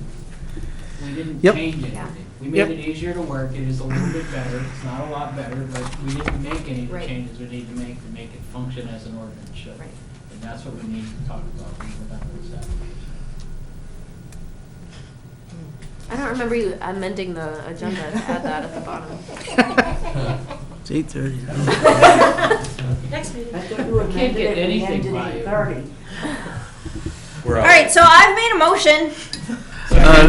We didn't Yep. change anything. Yeah. We made Yep. it easier to work. It is a little bit better. It's not a lot better, but we didn't make any of the Right. changes we need to make it function as an ordinance should. Right. And that's what we need to talk about when we're done with this application. I don't remember you amending the agenda to add that at the bottom. It's 8:30. Next meeting. I thought you Can't amended get it, we anything ended by at you. 30. We're All out. right, so I've made a motion.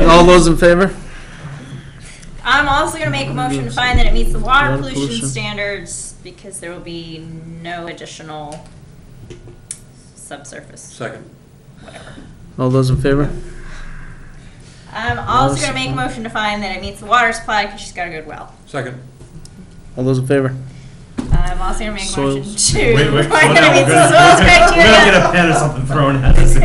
All those in favor? I'm also gonna make a motion to find that it meets the water Water pollution pollution. standards because there will be no additional subsurface, Second. whatever. All those in favor? I'm also Water gonna make a supply. motion to find that it meets the water supply because she's got a good well. Second. All those in favor? I'm also gonna make a motion Soils. to Wait, find slow that down. it meets We're the gonna- soils we're gonna criteria. get a pen or something thrown at us.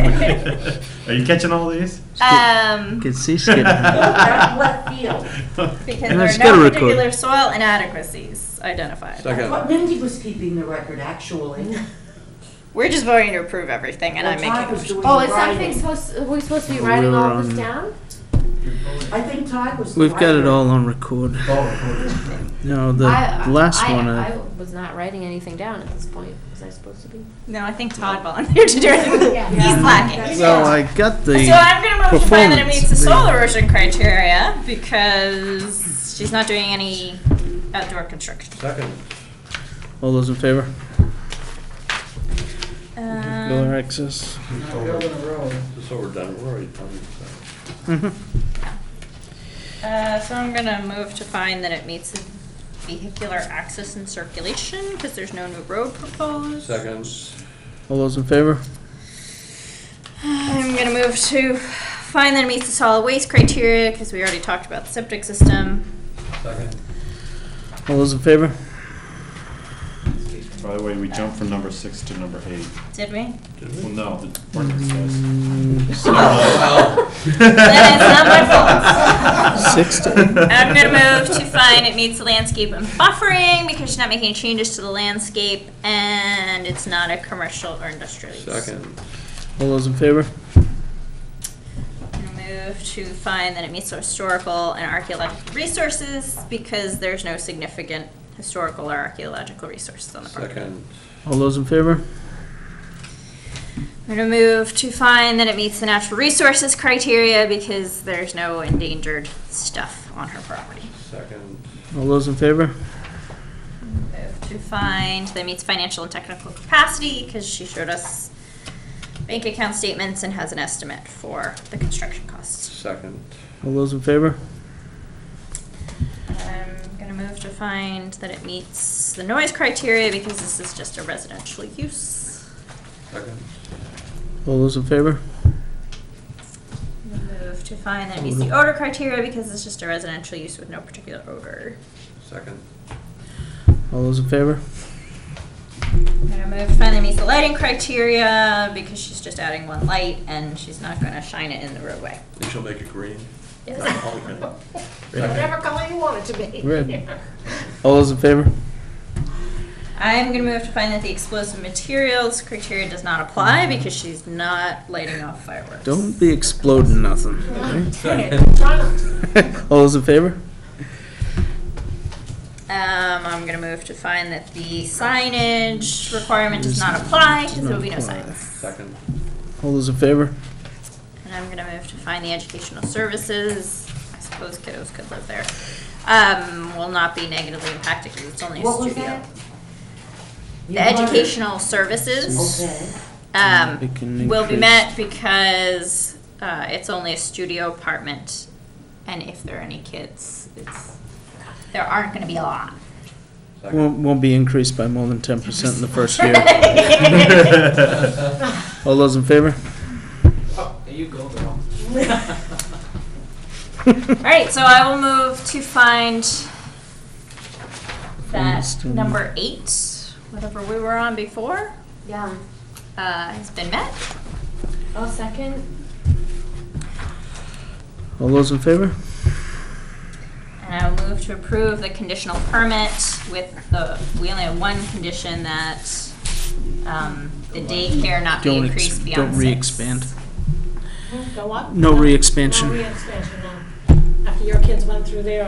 Are you catching all these? Can see skipping. That's left field. Because Yeah, there just are gotta no record. particular soil inadequacies identified. Second. But Mindy was keeping the record, actually. We're just voting to approve everything, and Well, I'm making Todd a was motion. doing Oh, the is something writing. are we supposed to be We writing were all this on- down? I think Todd was the We've got it writer. all on record. Oh, No, the last one. I was not writing anything down at this point. Was I supposed to be? No, I think Todd volunteered to do it. Yeah. He's lacking. Well, I got the. So I'm gonna move to find that it performance, meets the the- soil erosion criteria because she's not doing any outdoor construction. Second. All those in favor? Go Um, access. Not building a road. Just so we're done, we're already done with so I'm gonna move to find that it meets the vehicular access and circulation because there's no new road that. proposed. Second. All those in favor? I'm gonna move to find that it meets the solid waste criteria because we already talked about the septic system. Second. All those in favor? By the way, we jumped from number 6 to number 8. Did we? Well, no, the ordinance says. Well, Then it's not my fault. 6 to 8. I'm gonna move to find it meets the landscape and buffering because she's not making any changes to the landscape and it's not a commercial or industrial use. second. All those in favor? I'm gonna move to find that it meets the historical and archaeological resources because there's no significant historical or archaeological resources on the property. Second. All those in favor? I'm gonna move to find that it meets the natural resources criteria because there's no endangered stuff on her property. Second. All those in favor? Move to find that it meets financial and technical capacity because she showed us bank account statements and has an estimate for the construction costs. Second. All those in favor? to find that it meets the noise criteria because this is just a residential use. Second. All those in favor? Move to find that it meets the odor criteria because it's just a residential use with no particular odor. Second. All those in favor? And I move to find that it meets the lighting criteria because she's just adding one light and she's not going to shine it in the roadway. And she'll make it green. Yes. Okay. Whatever color you want it to be. Red. All those in favor? I'm going to move to find that the explosive materials criteria does not apply because she's not lighting off fireworks. Don't be exploding nothing. Okay? Try not to. All those in favor? I'm going to move to find that the signage requirement does not apply because there will be no signs. Second. All those in favor? And I'm going to move to find the educational services. I suppose kiddos could live there. Will not be negatively impacted because it's only a What was studio. that? The educational services Okay. It can will be increase. met because it's only a studio apartment, and if there are any kids, there aren't going to be a lot. Won't be increased by more than 10% in the first year. All those in favor? Oh, there you go, girl. All right, so I will move to find that Still- number 8, whatever we were on before, Yeah. has been met. I'll second. All those in favor? And I will move to approve the conditional permit with we only have one condition that the daycare not be Don't increased beyond don't 6. re-expand. Go what? No re-expansion. No re-expansion, no. After your kids went through there,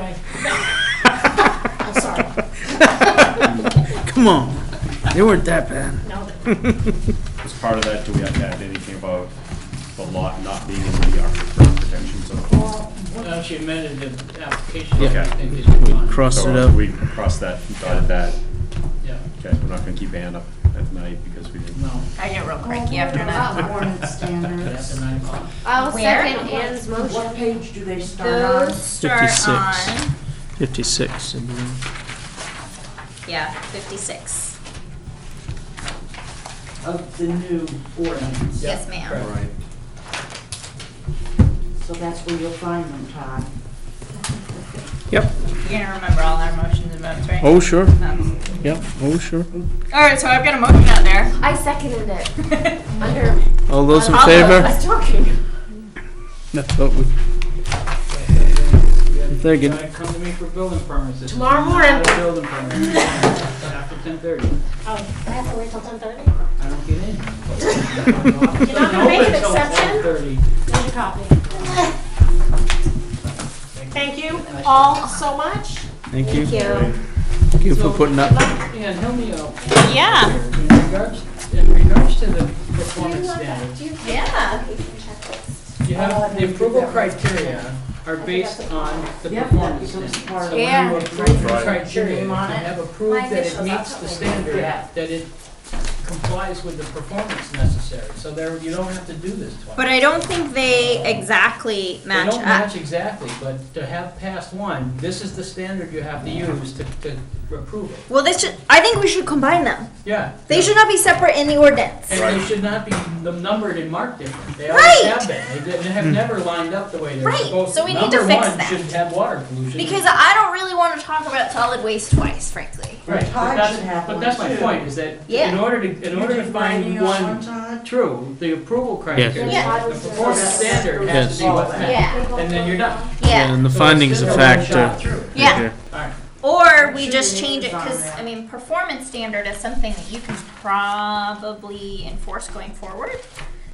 I'm sorry. Come on. They weren't that bad. No, As part of that, do we have to add anything about the lot not being in the aquifer protection zone? Well, she amended the application. Yeah. I think it's fine. Cross it So out. we crossed that, dotted that. Yeah, Okay, we're not gonna keep Ann up at night because we didn't. no, I get real cranky after that. Ordinance that's standards. after 9 o'clock. I'll Where? second Ann's What motion. page do they start on? Those start 56. on, 56, I believe. yeah, 56. Of the new ordinance. Yes, ma'am. All right. So that's where you'll find them, Todd. Yep. You're gonna remember all our motions and votes, right? Oh, sure. Absolutely. Yep. Oh, sure. All right, so I've got a motion out there. I seconded it. Under. All those in I'll- I favor? was talking. That's what we. They're good. Gotta come to me for building permits. This is Tomorrow not morning. a building permit. After 10:30. Oh, I have to wait till 10:30? I don't get in. You're not gonna make an exception? 12:30. There's your copy. Thank you all so much. Thank you. Thank you. Thank you for putting up. Yeah, help me out. Yeah. In regards to the performance standards, Yeah. you have, the approval criteria are based on the Yep, that performance becomes standards. part of So it. Yeah. when you approve the Right. criteria, Name you on it. have approved that it initials, meets that's the what we standard, Yeah. that it complies with the performance necessary. So there, you don't have to do this twice. But I don't think they exactly They match don't up. match exactly, but to have passed one, this is the standard you have to use to approve it. Well, I think we should combine them. Yeah. They should not be separate in the ordinance. And they should not be numbered and marked different. They always Right. have been. They have never lined up the way they're Right, supposed to. so we need to fix Number one that. shouldn't have water pollution. Because I don't really want to talk about solid waste twice, frankly. Right, Todd but should have but one, that's my too. point, is that Yeah. in order to find Writing on one Todd? true, the approval criteria, Yeah. the performance standard has to be what's met. Yeah. And then you're done. Yeah. And the So findings it's of just a fact. one-shot through. Yeah. Alright. Or we Sure just your change it name's on because, there. I mean, performance standard is something that you can probably enforce going forward.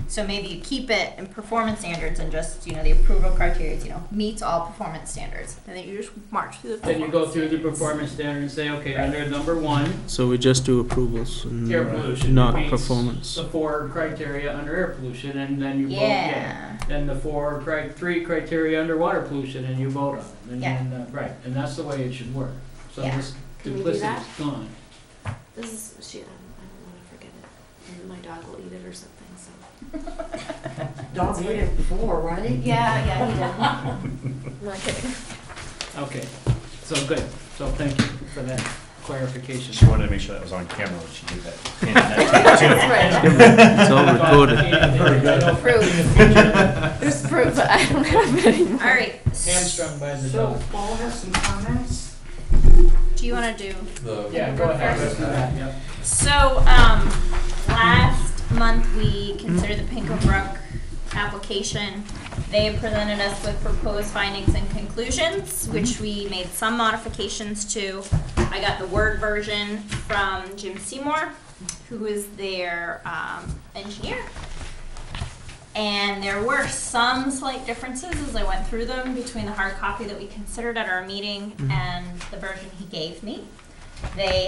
So maybe you keep it in performance standards and just, the approval criteria, meets all performance standards. And then you just march through the Then you go through the performance performance standard and say, okay, under number 1, So we just do approvals and air pollution. not meets performance. The 4 criteria under air pollution, and then you vote standards. yay. Then the 3 criteria under water pollution, and you vote on them. And Yeah. then, right, and that's the way it should work. So Yeah. this Can we do duplicity that? is gone. This is, shoot, I don't want to forget it. And my dog will eat it or something, so. Dog ate it before, right? Yeah, he did. I'm not kidding. Okay, So good, so thank you for that clarification. She wanted to make sure that was on camera when she did that. Handed that to you, too. It's all recorded. There's proof, but I don't have it anymore. All right. Hamstrung by the So dog. Paul has some comments? Do you want to do? Yeah, go ahead, let's do that, yep. So, last month we considered the Pinko Brook application. They presented us with proposed findings and conclusions, which we made some modifications to. I got the Word version from Jim Seymour, who is their engineer. And there were some slight differences as I went through them between the hard copy that we considered at our meeting and the version he gave me.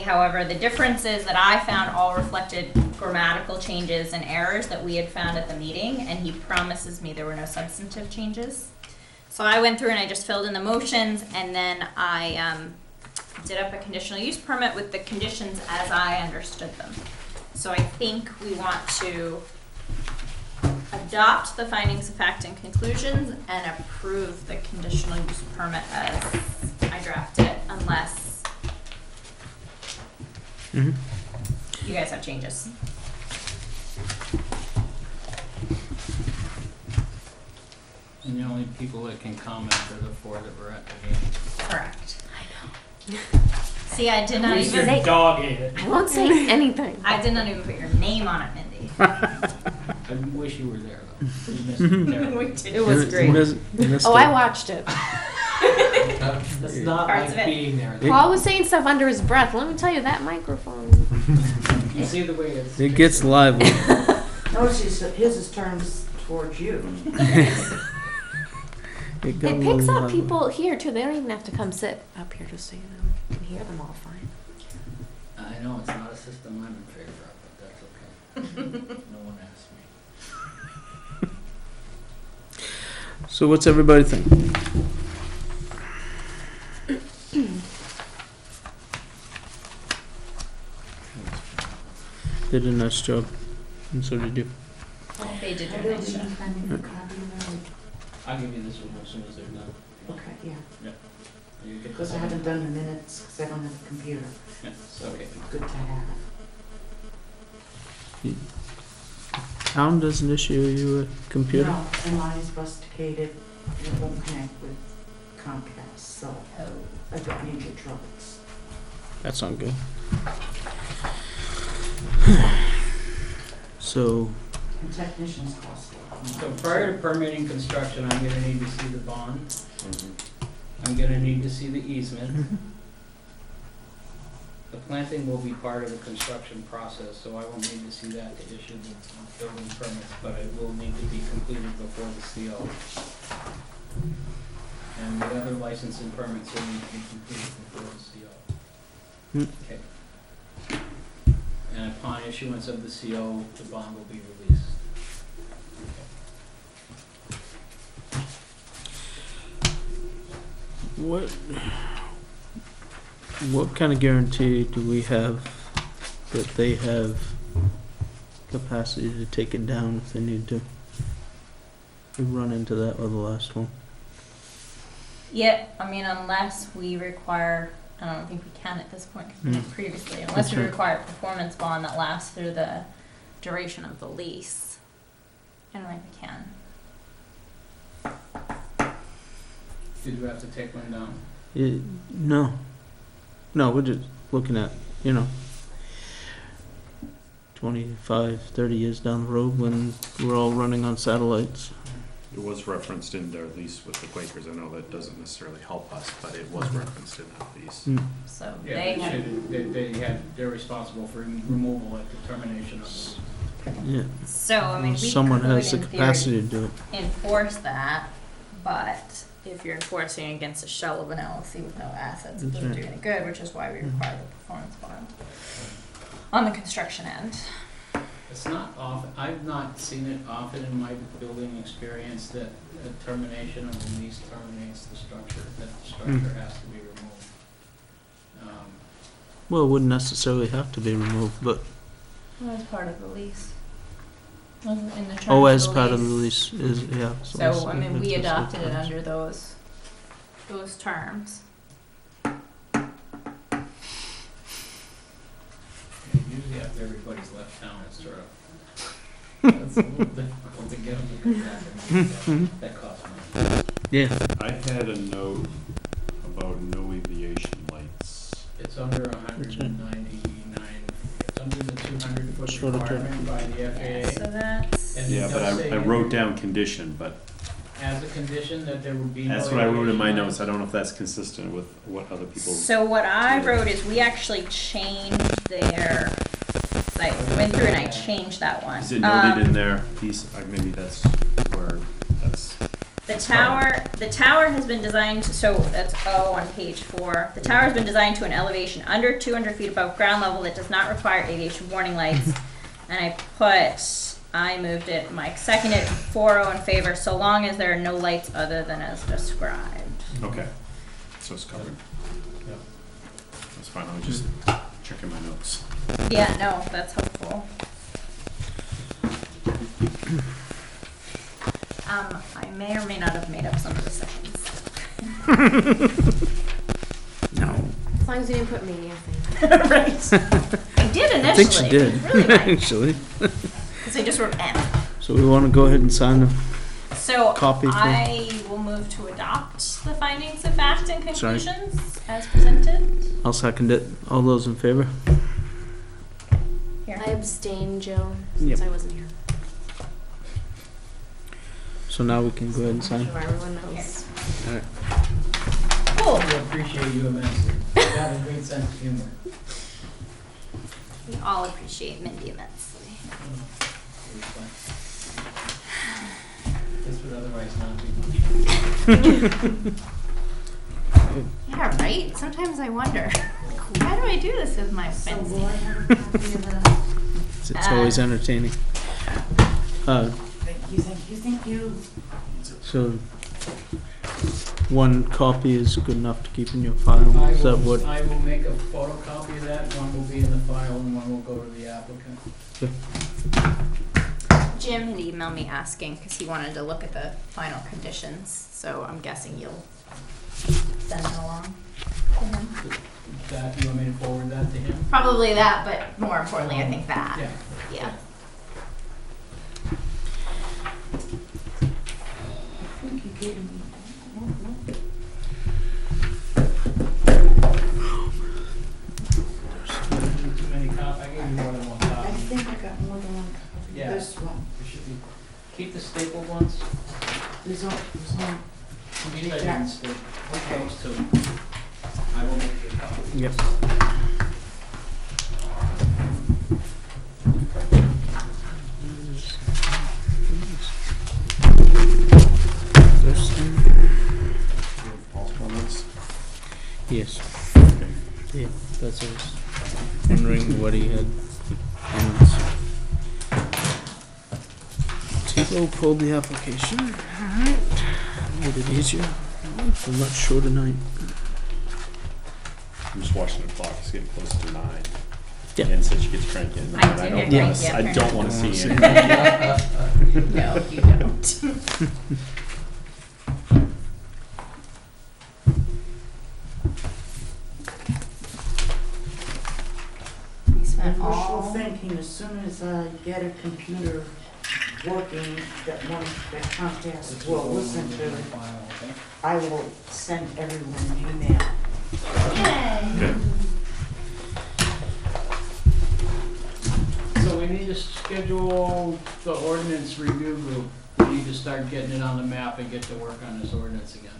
However, the differences that I found all reflected grammatical changes and errors that we had found at the meeting, and he promises me there were no substantive changes. So I went through and I just filled in the motions, and then I did up a conditional use permit with the conditions as I understood them. So I think we want to adopt the findings of fact and conclusions and approve the conditional use permit as I drafted it, unless you guys have changes. And the only people that can comment are the four that were at the meeting. Correct. I know. See, I did not even. Your dog ate it. I won't say anything. I did not even put your name on it, Mindy. I wish you were there, though. You missed it terribly. It was great. Oh, I watched it. That's not Parts of like it. being there. Paul was saying stuff under his breath. Let me tell you, that microphone. You see the way it's. It gets lively. Notice his is turned towards you. It got a It little picks up lively. people here too. They don't even have to come sit up here just so you know. You can hear them all fine. I know it's not a system I'm in favor of, but that's okay. No one asked me. So what's everybody think? Did a nice job, and so did you. They did I do a don't nice need job. a copy of I'll give you this one as soon as they're done. that. Okay, yeah, You get because I haven't done the minutes, because I don't have a computer. Yeah, it's okay. Good to have. Town doesn't issue you a computer? No, and mine is rusticated, it won't connect with Comcast, so I've got major troubles. That's not good. So, And technicians cost a lot. So prior to permitting construction, I'm gonna need to see the bond. I'm gonna need to see the easement. The planting will be part of the construction process, so I will need to see that to issue the building permits, but it will need to be completed before the CO. And the other license and permits will need to be completed before the CO. Okay. And upon issuance of the CO, the bond will be released. what kind of guarantee do we have that they have capacity to take it down if they need to? We run into that with the last one. Yeah, I mean, unless we require, I don't think we can at this point, because we did previously, unless That's we right. require a performance bond that lasts through the duration of the lease. I don't think we can. Did you have to take one down? No, we're just looking at, 25, 30 years down the road when we're all running on satellites. It was referenced in their lease with the Quakers. I know that doesn't necessarily help us, but it was referenced in that lease. So Yeah, they they have, should, they're responsible for removal at the termination of the. Yeah. so I mean, we Someone could has the in theory capacity to do it. enforce that, but if you're enforcing against a shell of an LLC with no assets, it That's doesn't right. do any good, which is why we require the performance bond on the construction end. It's not often, I've not seen it often in my building experience that a termination of the lease terminates the structure, that the structure has to be removed. Well, it wouldn't necessarily have to be removed, but, Well, as part of the lease. In the terms oh, of as the part of the lease is, yeah. So, I mean, we it's- adopted it under those terms. everybody's left town, it's sort of, that's a little difficult to get them to come back. That costs money. Yeah. I had a note about no aviation lights. It's under 199, it's under the 200-foot Short of requirement by the FAA. So that's, And it Yeah, but does say I wrote down condition, but as a condition that there would be no that's what I wrote in my aviation notes. I don't know if that's consistent with what other people. so what I wrote is we actually changed their, I went through and I changed that one. Is it noted in their piece? Maybe that's where that's. The tower has been designed, so that's O on page 4. The tower has been designed to an elevation under 200 feet above ground level that does not require aviation warning lights. And I moved it, Mike seconded, 4-0 in favor, so long as there are no lights other than as described. Okay. So it's covered. Yep. That's fine. I was just checking my notes. Yeah, no, that's helpful. I may or may not have made up some of the sections. No. As long as you didn't put me, I think. Right. I did initially. I think she did, It was really nice. actually. Because I just wrote M. So we want to go ahead and sign them. So Copy for- I will move to adopt the findings of fact and Sorry. conclusions as presented. I'll second it. All those in favor? Here. I abstained, Joe, since Yep. I wasn't here. So now we can go ahead and sign. So everyone knows. All right. Cool. We appreciate you immensely. You have a great sense of humor. We all appreciate Mindy immensely. This would otherwise not be much. Yeah, right? Sometimes I wonder, why do I do this with my friends? It's always entertaining. Thank you. So one copy is good enough to keep in your file. Is that what? I will make a photocopy of that, one will be in the file and one will go to the applicant. Jim had emailed me asking because he wanted to look at the final conditions, so I'm guessing you'll send it along to him. That, you want me to forward that to him? Probably that, but more importantly, I think that. Yeah. Yeah. Too many copies, I gave you more than one I copy. think I got more than one copy. Yeah. This one. There should be, keep the stapled ones. There's one. These I didn't staple. Those two. I will make you a copy. Yep. Yes. Yeah, that's what I was wondering what he had. Tebow pulled the application. Alright. Made it easier. I'm not sure tonight. I'm just watching the clock. It's getting close to 9. Yeah. Ann said she gets cranky at 9. I do and I don't get wanna cranky at I don't want to cranky. see I it. No, you don't. We spent I'm wishful all. thinking, as soon as I get a computer working, that Comcast will listen to it, I will send everyone an email. Okay. So we need to schedule the ordinance review group. We need to start getting it on the map and get to work on this ordinance again.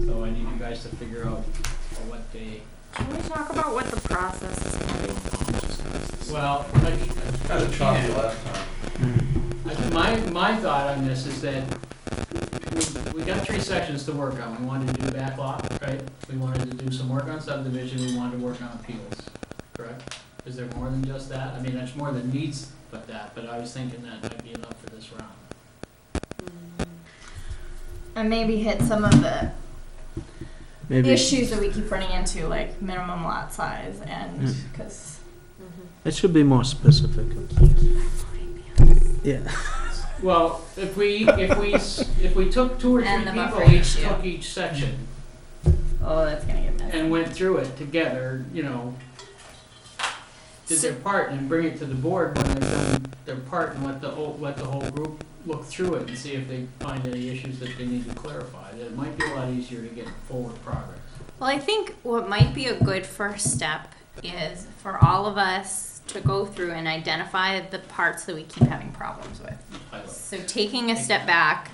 So I need you guys to figure out what day. Can we talk about what the process is gonna be? Well, Kind of choppy last time. my thought on this is that we got 3 sections to work on. We wanted to do backlot, right? We wanted to do some work on subdivision, we wanted to work on appeals, correct? Is there more than just that? I mean, there's more than needs but that, but I was thinking that might be enough for this round. And maybe hit some of the Maybe issues that we keep running into, like minimum lot size and, because. it should be more specific. Yeah. Well, if we took 2 or 3 And the people, buffer each issue. took each section Oh, that's gonna get messy. and went through it together, you know, did their part and bring it to the board when they've done their part, and let the whole group look through it and see if they find any issues that they need to clarify. That it might be a lot easier to get forward progress. Well, I think what might be a good first step is for all of us to go through and identify the parts that we keep having problems with. So taking a step back,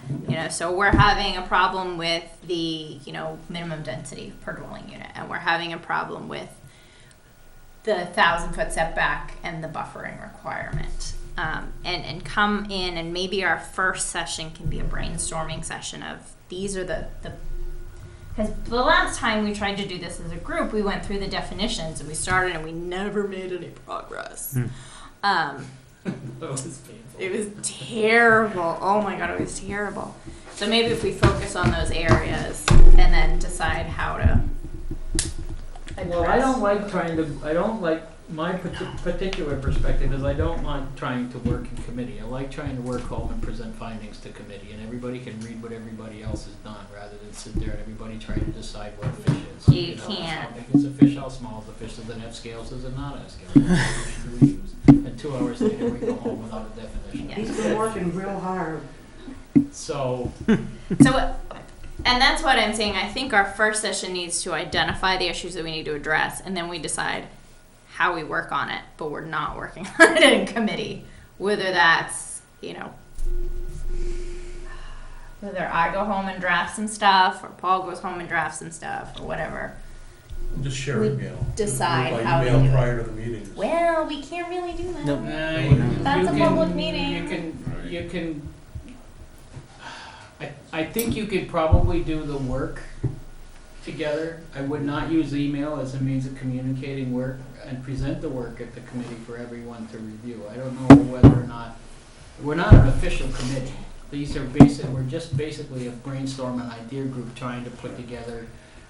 so we're having a problem with the, minimum density per dwelling unit, and we're having a problem with the 1,000-foot setback and the buffering requirement. And come in, and maybe our first session can be a brainstorming session of these are the because the last time we tried to do this as a group, we went through the definitions and we started and we never made any progress. That was painful. It was terrible. Oh my God, it was terrible. So maybe if we focus on those areas and then decide how to address. Well, I don't like my particular perspective is I don't like trying to work in committee. I like trying to work home and present findings to committee, and everybody can read what everybody else has done, rather than sit there and everybody trying to decide what a fish is. You can't. How big is a fish? How small is a fish? Does it have scales? Does it not have scales? What definition do we use? And 2 hours later, we go home without a definition. Yeah. He's been working real hard. So, And that's what I'm saying. I think our first session needs to identify the issues that we need to address, and then we decide how we work on it, but we're not working on it in committee. Whether that's, whether I go home and draft some stuff, or Paul goes home and drafts some stuff, or whatever. Just share We email. decide By how to email do it. prior to the meetings. Well, we can't really do that. Nope. That's a public meeting. You can. I think you could probably do the work together. I would not use email as a means of communicating work and present the work at the committee for everyone to review. I don't know whether or not, we're not an official committee. These are we're just basically a brainstorm and idea group trying to put together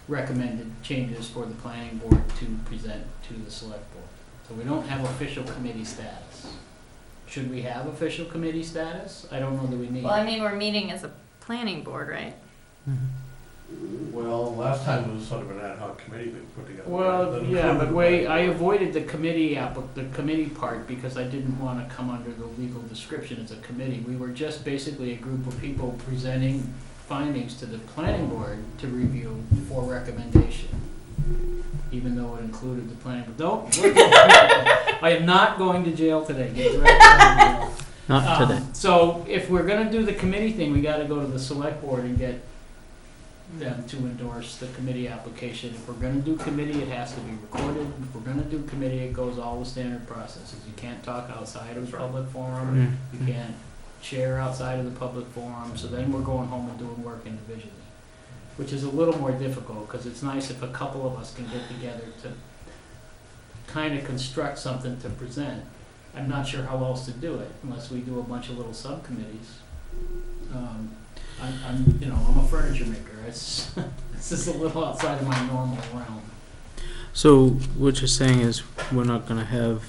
recommended changes for the planning board to present to the select board. So we don't have official committee status. Should we have official committee status? I don't know that we need. Well, I mean, we're meeting as a planning board, right? Well, last time it was sort of an ad hoc committee we put together. Well, That yeah, but included- I avoided the committee part because I didn't want to come under the legal description as a committee. We were just basically a group of people presenting findings to the planning board to review for recommendation, even though it included the planning board. I am not going to jail today. Get directly out of jail. Not today. So if we're gonna do the committee thing, we gotta go to the select board and get them to endorse the committee application. If we're gonna do committee, it has to be recorded. If we're gonna do committee, it goes all the standard processes. You can't talk outside of the public forum. You can't share outside of the public forum. So then we're going home and doing work individually, which is a little more difficult, because it's nice if a couple of us can get together to kind of construct something to present. I'm not sure how else to do it unless we do a bunch of little subcommittees. I'm a furniture maker. This is a little outside of my normal realm. So what you're saying is we're not gonna have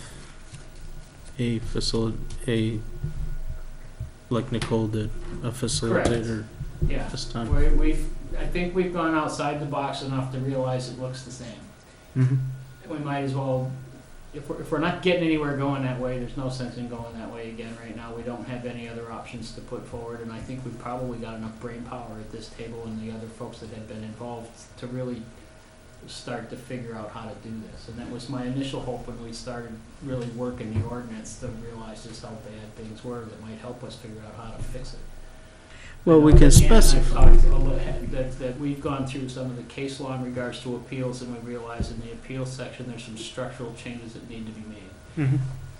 a like Nicole did, a facilitator Yeah. this time. I think we've gone outside the box enough to realize it looks the same. Mm-hmm. We might as well, if we're not getting anywhere going that way, there's no sense in going that way again right now. We don't have any other options to put forward, and I think we've probably got enough brain power at this table and the other folks that have been involved to really start to figure out how to do this. And that was my initial hope when we started really working the ordinance, to realize just how bad things were that might help us figure out how to fix it. Well, we I know can that Ann and I specify. talked a little- that we've gone through some of the case law in regards to appeals, and we realize in the appeals section, there's some structural changes that need to be made. Mm-hmm.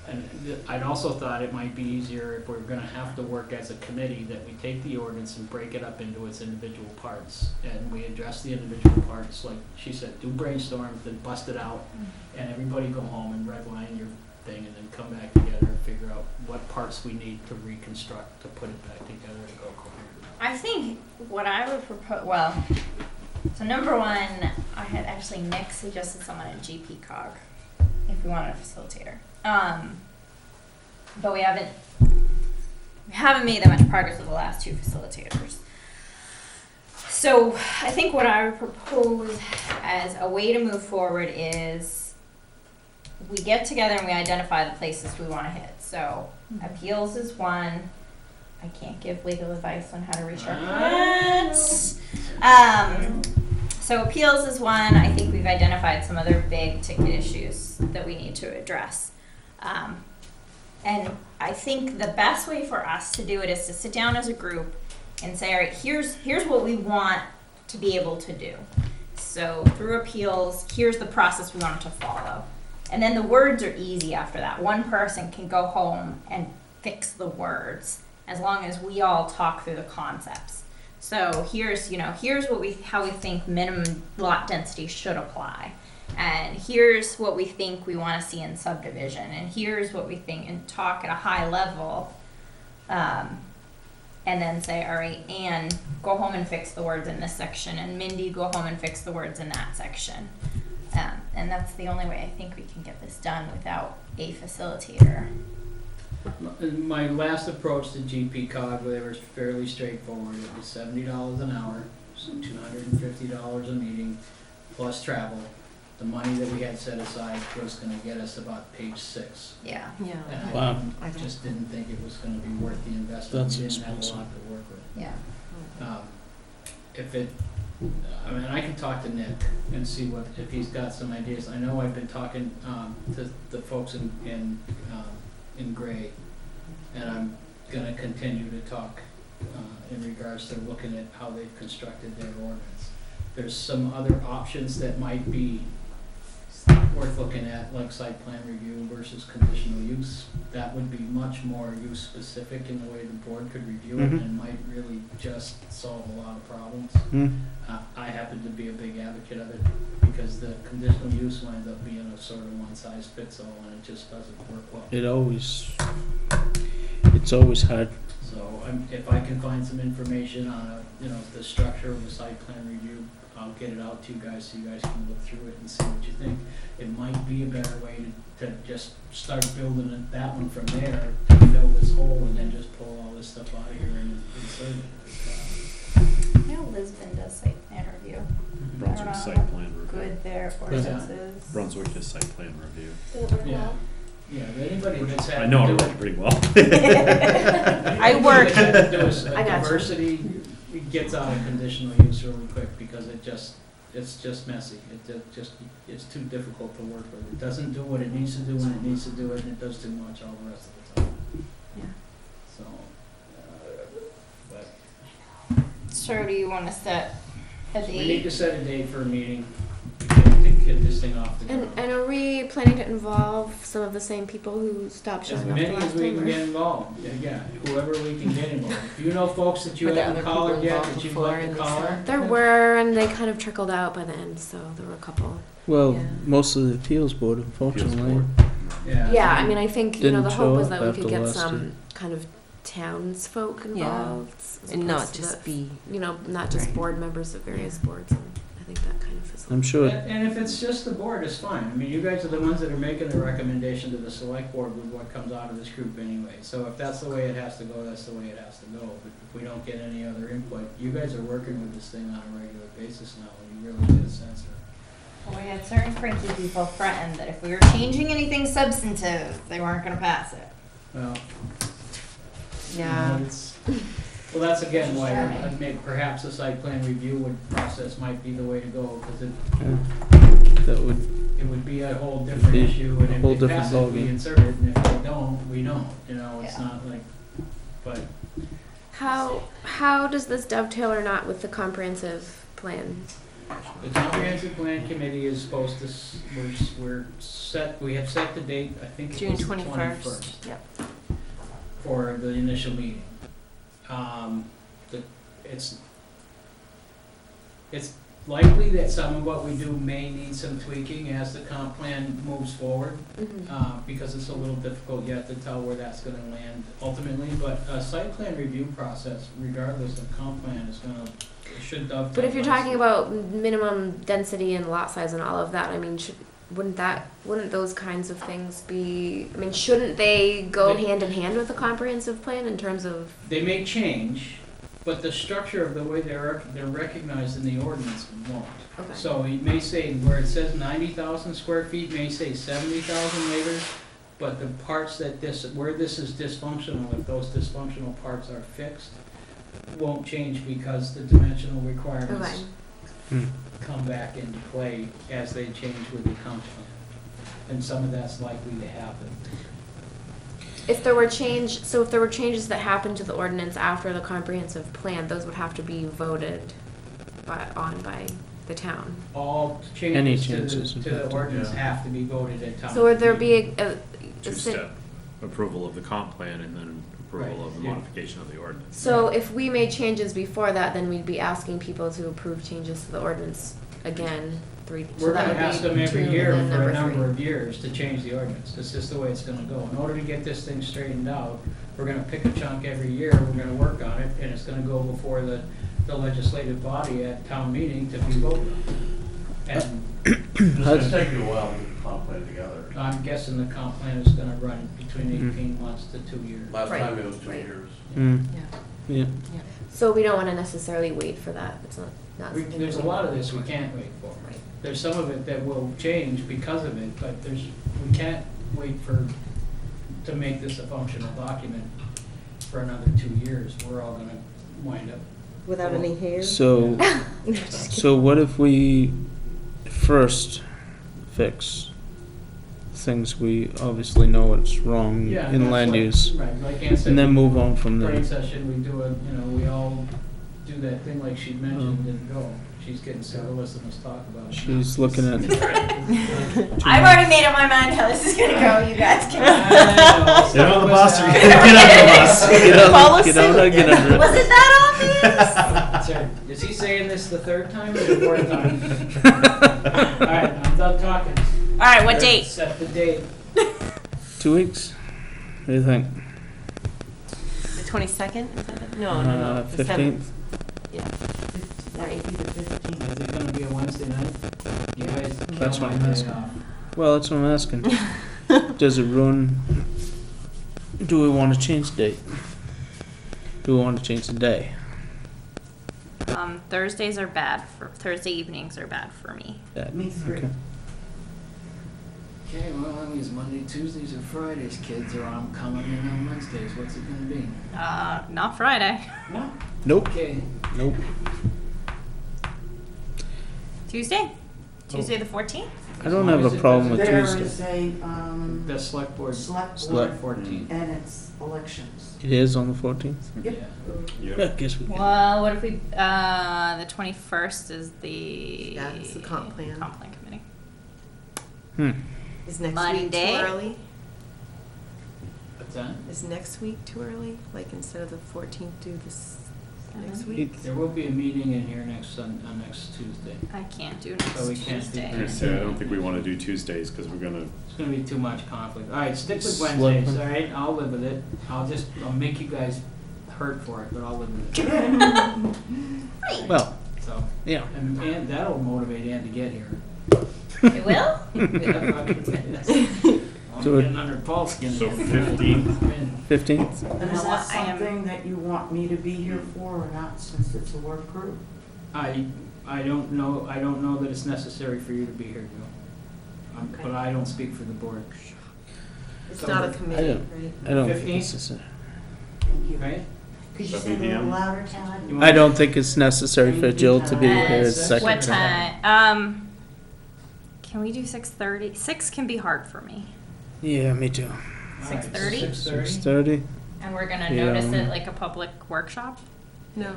And I'd also thought it might be easier, if we're gonna have to work as a committee, that we take the ordinance and break it up into its individual parts. And we address the individual parts, like she said, do brainstorm, then bust it out, and everybody go home and redline your thing, and then come back together and figure out what parts we need to reconstruct to put it back together to go coherent. I think what I would propose, so number one, I had actually Nick suggested someone at GP Cog if we wanted a facilitator. But we haven't made that much progress with the last two facilitators. So I think what I would propose as a way to move forward is we get together and we identify the places we wanna hit. So appeals is one. I can't give legal advice on how to restructure it. So appeals is one. I think we've identified some other big ticket issues that we need to address. And I think the best way for us to do it is to sit down as a group and say, all right, here's what we want to be able to do. So through appeals, here's the process we want it to follow. And then the words are easy after that. One person can go home and fix the words as long as we all talk through the concepts. So here's how we think minimum lot density should apply. And here's what we think we want to see in subdivision. And here's what we think, and talk at a high level. And then say, all right, Anne, go home and fix the words in this section. And Mindy, go home and fix the words in that section. And that's the only way I think we can get this done without a facilitator. My last approach to GP cog, they were fairly straightforward. It was $70 an hour, so $250 a meeting, plus travel. The money that we had set aside was gonna get us about page 6. Yeah. Yeah. And Wow. I just didn't think it was gonna be worth the investment. That's We didn't have a expensive. lot to work with. Yeah. I can talk to Nick and see if he's got some ideas. I know I've been talking to the folks in Gray, and I'm gonna continue to talk in regards to looking at how they've constructed their ordinance. There's some other options that might be worth looking at, like site plan review versus conditional use. That would be much more use specific in the way the board could review it, and might really just solve a lot of problems. I happen to be a big advocate of it because the conditional use winds up being a sort of one size fits all, and it just doesn't work well. It's always hard. So if I can find some information on the structure of the site plan review, I'll get it out to you guys so you guys can look through it and see what you think. It might be a better way to just start building that one from there, to fill this hole, and then just pull all this stuff out of here and insert it. I know Lisbon does site plan review. Brunswick I don't know site plan review. Good their ordinances. Brunswick does site plan review. Yeah. Yeah, anybody that's had I know to it do really pretty well. I worked- Anybody that's had to do a I gotcha. diversity, it gets out of conditional use really quick because it's just messy. It's too difficult to work with. It doesn't do what it needs to do when it needs to do it, and it does too much all the rest of the time. Yeah. So, but So do you want to set a we need date? to set a date for a meeting to get this thing off the ground. And are we planning to involve some of the same people who stopped As showing up many the as last we time? can or- get involved, yeah, whoever we can get involved. If you know folks that you Were there haven't other collared people yet, involved that you'd before like to and they collar. stopped? There were, and they kind of trickled out by the end, so there were a couple. Well, Yeah. most of the appeals board, unfortunately. board. Yeah, I mean, I think, Didn't the show hope was up that we after could get last some year. kind of townsfolk Yeah. involved. as And opposed not to just the- be, not just Right. board members of various boards, and I think that kind of fizzled. I'm sure. And if it's just the board, it's fine. I mean, you guys are the ones that are making the recommendation to the select board with what comes out of this group anyway. So if that's the way it has to go, that's the way it has to go. But if we don't get any other input, you guys are working with this thing on a regular basis now, and you really get a sense of Well, we had certain cranky people threaten that if we were changing anything substantive, they weren't going to pass it. it. Well, yeah. well, that's again why I'd make perhaps a site plan review process might be the way to go, because That would, it would be a whole different Be issue, a and whole if they different pass it, we ballgame. insert it, and if they don't, we don't, it's Yeah. not like, but How does this dovetail or not with the comprehensive plan? the comprehensive plan committee is supposed to, we have set the date, I think it June was the 21st. Yep. for the initial meeting. It's likely that some of what we do may need some tweaking as the comp plan moves forward, because it's a little difficult yet to tell where that's gonna land ultimately, but a site plan review process, regardless of comp plan, should dovetail. But if you're nicely. talking about minimum density and lot size and all of that, I mean, wouldn't those kinds of things be, I mean, shouldn't they go They- hand in hand with the comprehensive plan in terms of, They may change, But the structure of the way they're recognized in the ordinance won't. Okay. So it may say, where it says 90,000 square feet, may say 70,000 later, but the parts where this is dysfunctional, if those dysfunctional parts are fixed, won't change because the dimensional requirements come back into play as they change with the comp plan. And some of that's likely to happen. If there were changes that happened to the ordinance after the comprehensive plan, those would have to be voted by the town. All Any changes changes to would the have to- ordinance have to be voted at town. So would there be a Two-step approval of the comp plan and then approval of the Right, yeah. modification of the ordinance. So if we made changes before that, then we'd be asking people to approve changes to the ordinance again, three. so We're that gonna would be ask them every 2 year and then for a number number 3. of years to change the ordinance. It's just the way it's gonna go. In order to get this thing straightened out, we're gonna pick a chunk every year, we're gonna work on it, and it's gonna go before the legislative body at town meeting to be voted on. And It's gonna take you a while to get the comp plan together. I'm guessing the comp plan is gonna run between 18 months to 2 years. Last Right. time it was 2 Right. years. Yeah. So we don't want to necessarily wait for that. It's not something There's a we- lot of this we can't wait for. Right. There's some of it that will change because of it, but we can't wait to make this a functional document for another 2 years. We're all gonna wind up. Without any hair? So, so what if we first fix things we obviously know what's wrong Yeah, in that's land like- use, Right, like Ann said. and then move on from Brain there? session, we we all do that thing like she mentioned and go. She's getting sick of listening to us talk about it. She's looking at. I've already made up my mind how this is gonna go, you guys can. Get on the bus or Get on the bus. Follow Get on, get under it. Was it that obvious? Sorry, is he saying this the third time or the fourth time? All right, I'm done talking. All right, what date? Set the date. 2 weeks? What do you think? The 22nd? No. The 15th? Yeah. That would be the 15th. Is it gonna be a Wednesday night? You guys That's kill what my I'm day asking. off. Well, that's what I'm asking. Does it ruin? Do we want to change the date? Do we want to change the day? Thursdays are bad Thursday evenings are bad for me. Me three. Okay. Okay, well, that means Monday, Tuesdays, or Fridays, kids, or I'm coming in on Wednesdays. What's it gonna be? Not Friday. No. Nope. Okay. Nope. Tuesday? Tuesday the 14th? I don't have a problem with There Tuesday. is a, The select board. select Select. board, 14th. and it's elections. It is on the 14th? Yep. Yep. I guess we can. Well, what if we, the 21st is the. Yeah, it's the comp plan. Comp plan committee. Is next week Monday? too early? What's that? Is next week too early? Like instead of the 14th, do this next Mhm. week? There will be a meeting in here next Tuesday. I can't do next So we can't do Tuesday. I say, I don't think we wanna do Tuesdays, cause we're gonna, It's gonna be too much conflict. All right, stick with Select- Wednesdays, all right? I'll live with it. I'll make you guys hurt for it, but I'll live with it. Well, So, yeah. and that'll motivate Ann to get here. It will? I'm So it- getting under Paul's skin. so here. 15th? 15th? And is No, that I am- something that you want me to be here for or not, since it's a work group? I don't know that it's necessary for you to be here, Joe. But I don't speak for the board, It's not a committee, don't- right? I don't 15th? think it's necessary. Thank you. right? Could you 7 say a little PM? louder, Todd? You want- I don't think it's necessary for Jill to be here as Second. What secretary. time? Can we do 6:30? 6 can be hard for me. Yeah, me too. All right, 6:30? 6:30? 6:30? And we're gonna Yeah. notice it like a public workshop? No.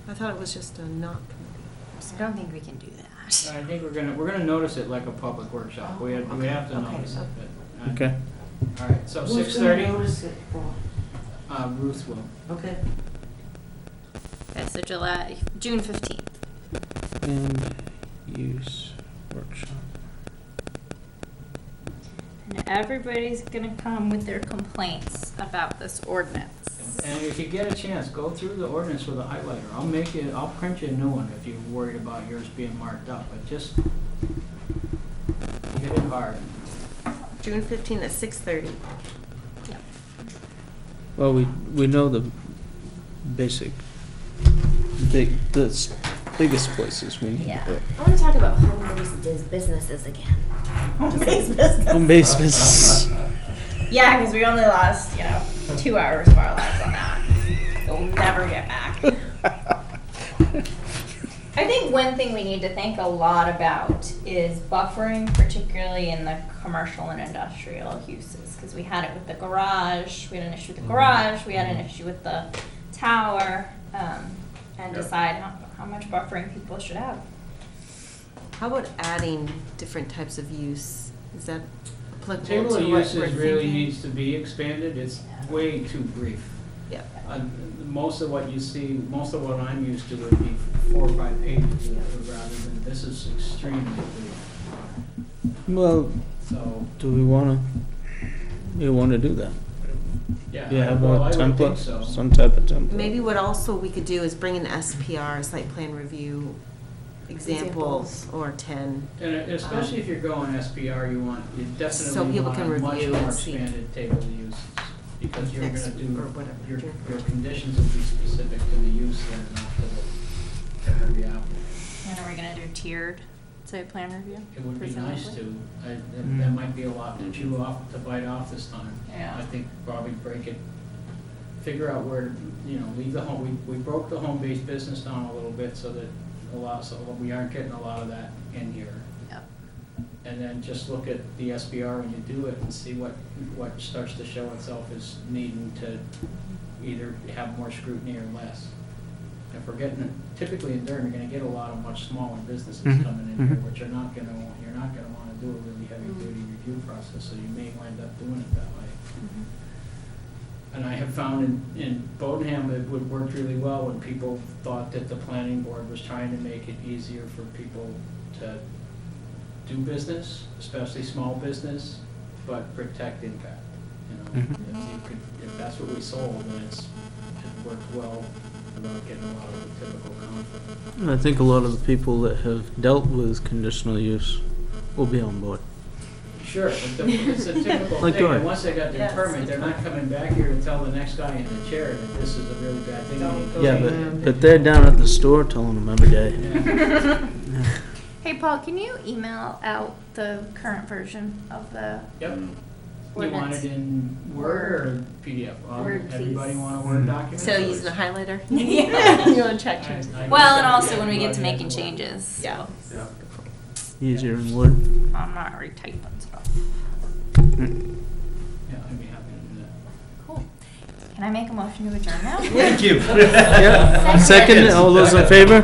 I thought it was just a not committee. I don't think we can do that. I think we're gonna notice it like a public workshop. We have to Okay, notice it, okay. but. Okay. All right, so Who's gonna 6:30, notice it for? Ruth will. Okay. Okay, so June 15th. And use workshop. And everybody's gonna come with their complaints about this ordinance. And if you get a chance, go through the ordinance with a highlighter. I'll print you a new one if you're worried about yours being marked up, but just hit it hard. June 15th at 6:30. Well, we know the basic biggest places we need Yeah. to I want to talk about home-based businesses again. Home-based business. home based business. Yeah, because we only lost, 2 hours of our lives on that. We'll never get back. I think one thing we need to think a lot about is buffering, particularly in the commercial and industrial uses. Because we had it with the garage, we had an issue with the garage, we had an issue with the tower, and decide how much buffering people should have. How about adding different types of use? Is that applicable Table to of what uses we're really thinking? needs to be expanded, it's way too brief. Yeah. Most of what you see, most of what I'm used to would be 4 or 5 pages rather than, this is extremely brief. Well, So, do we wanna do that? yeah. Do you have well, a I would think template, so. some type of template? Maybe what also we could do is bring an SPR, site plan review examples, or 10. And especially if you're going SPR, you So definitely people want can a much review more and see. expanded table of uses. Because you're Next- gonna do, or whatever. your conditions will be specific to the use and not to the applicant. And are we gonna do tiered site plan review? It would be nice presumably? to. That might be a lot to chew off, to bite off this time. Yeah. I think probably break it, figure out where, leave the home, we broke the home-based business down a little bit so that so we aren't getting a lot of that in here. Yep. And then just look at the SBR when you do it and see what starts to show itself as needing to either have more scrutiny or less. If we're getting, typically in Durham, you're gonna get a lot of much smaller businesses Mhm, coming in here, mhm. which you're not gonna wanna do a really heavy-duty review process, so you may wind up doing it that way. And I have found in Bodenham, it would work really well when people thought that the planning board was trying to make it easier for people to do business, especially small business, but protect impact. Mhm. If that's what we sold, then it worked well without getting a lot of the typical conflict. And I think a lot of the people that have dealt with conditional use will be on board. Sure, it's a typical Like thing, Dory. and once they got their Yes. permit, they're not coming back here to tell the next guy in the chair that this is a really bad thing. Don't you need to go Yeah, change. but they're down at the store telling them every day. Yeah. Hey, Paul, can you email out the current version of the Yep. You want ordinance? it in Word or PDF? Word, Everybody please. want a Word document? So using the highlighter? Yeah. You want to check? I- Well, and also when we get to making changes. Yeah. so Easier in Word. I'm not retyping stuff. Yeah, I'd be happy to do that. Cool. Can I make a motion to adjourn now? Thank you. Yeah. Second, all those in favor?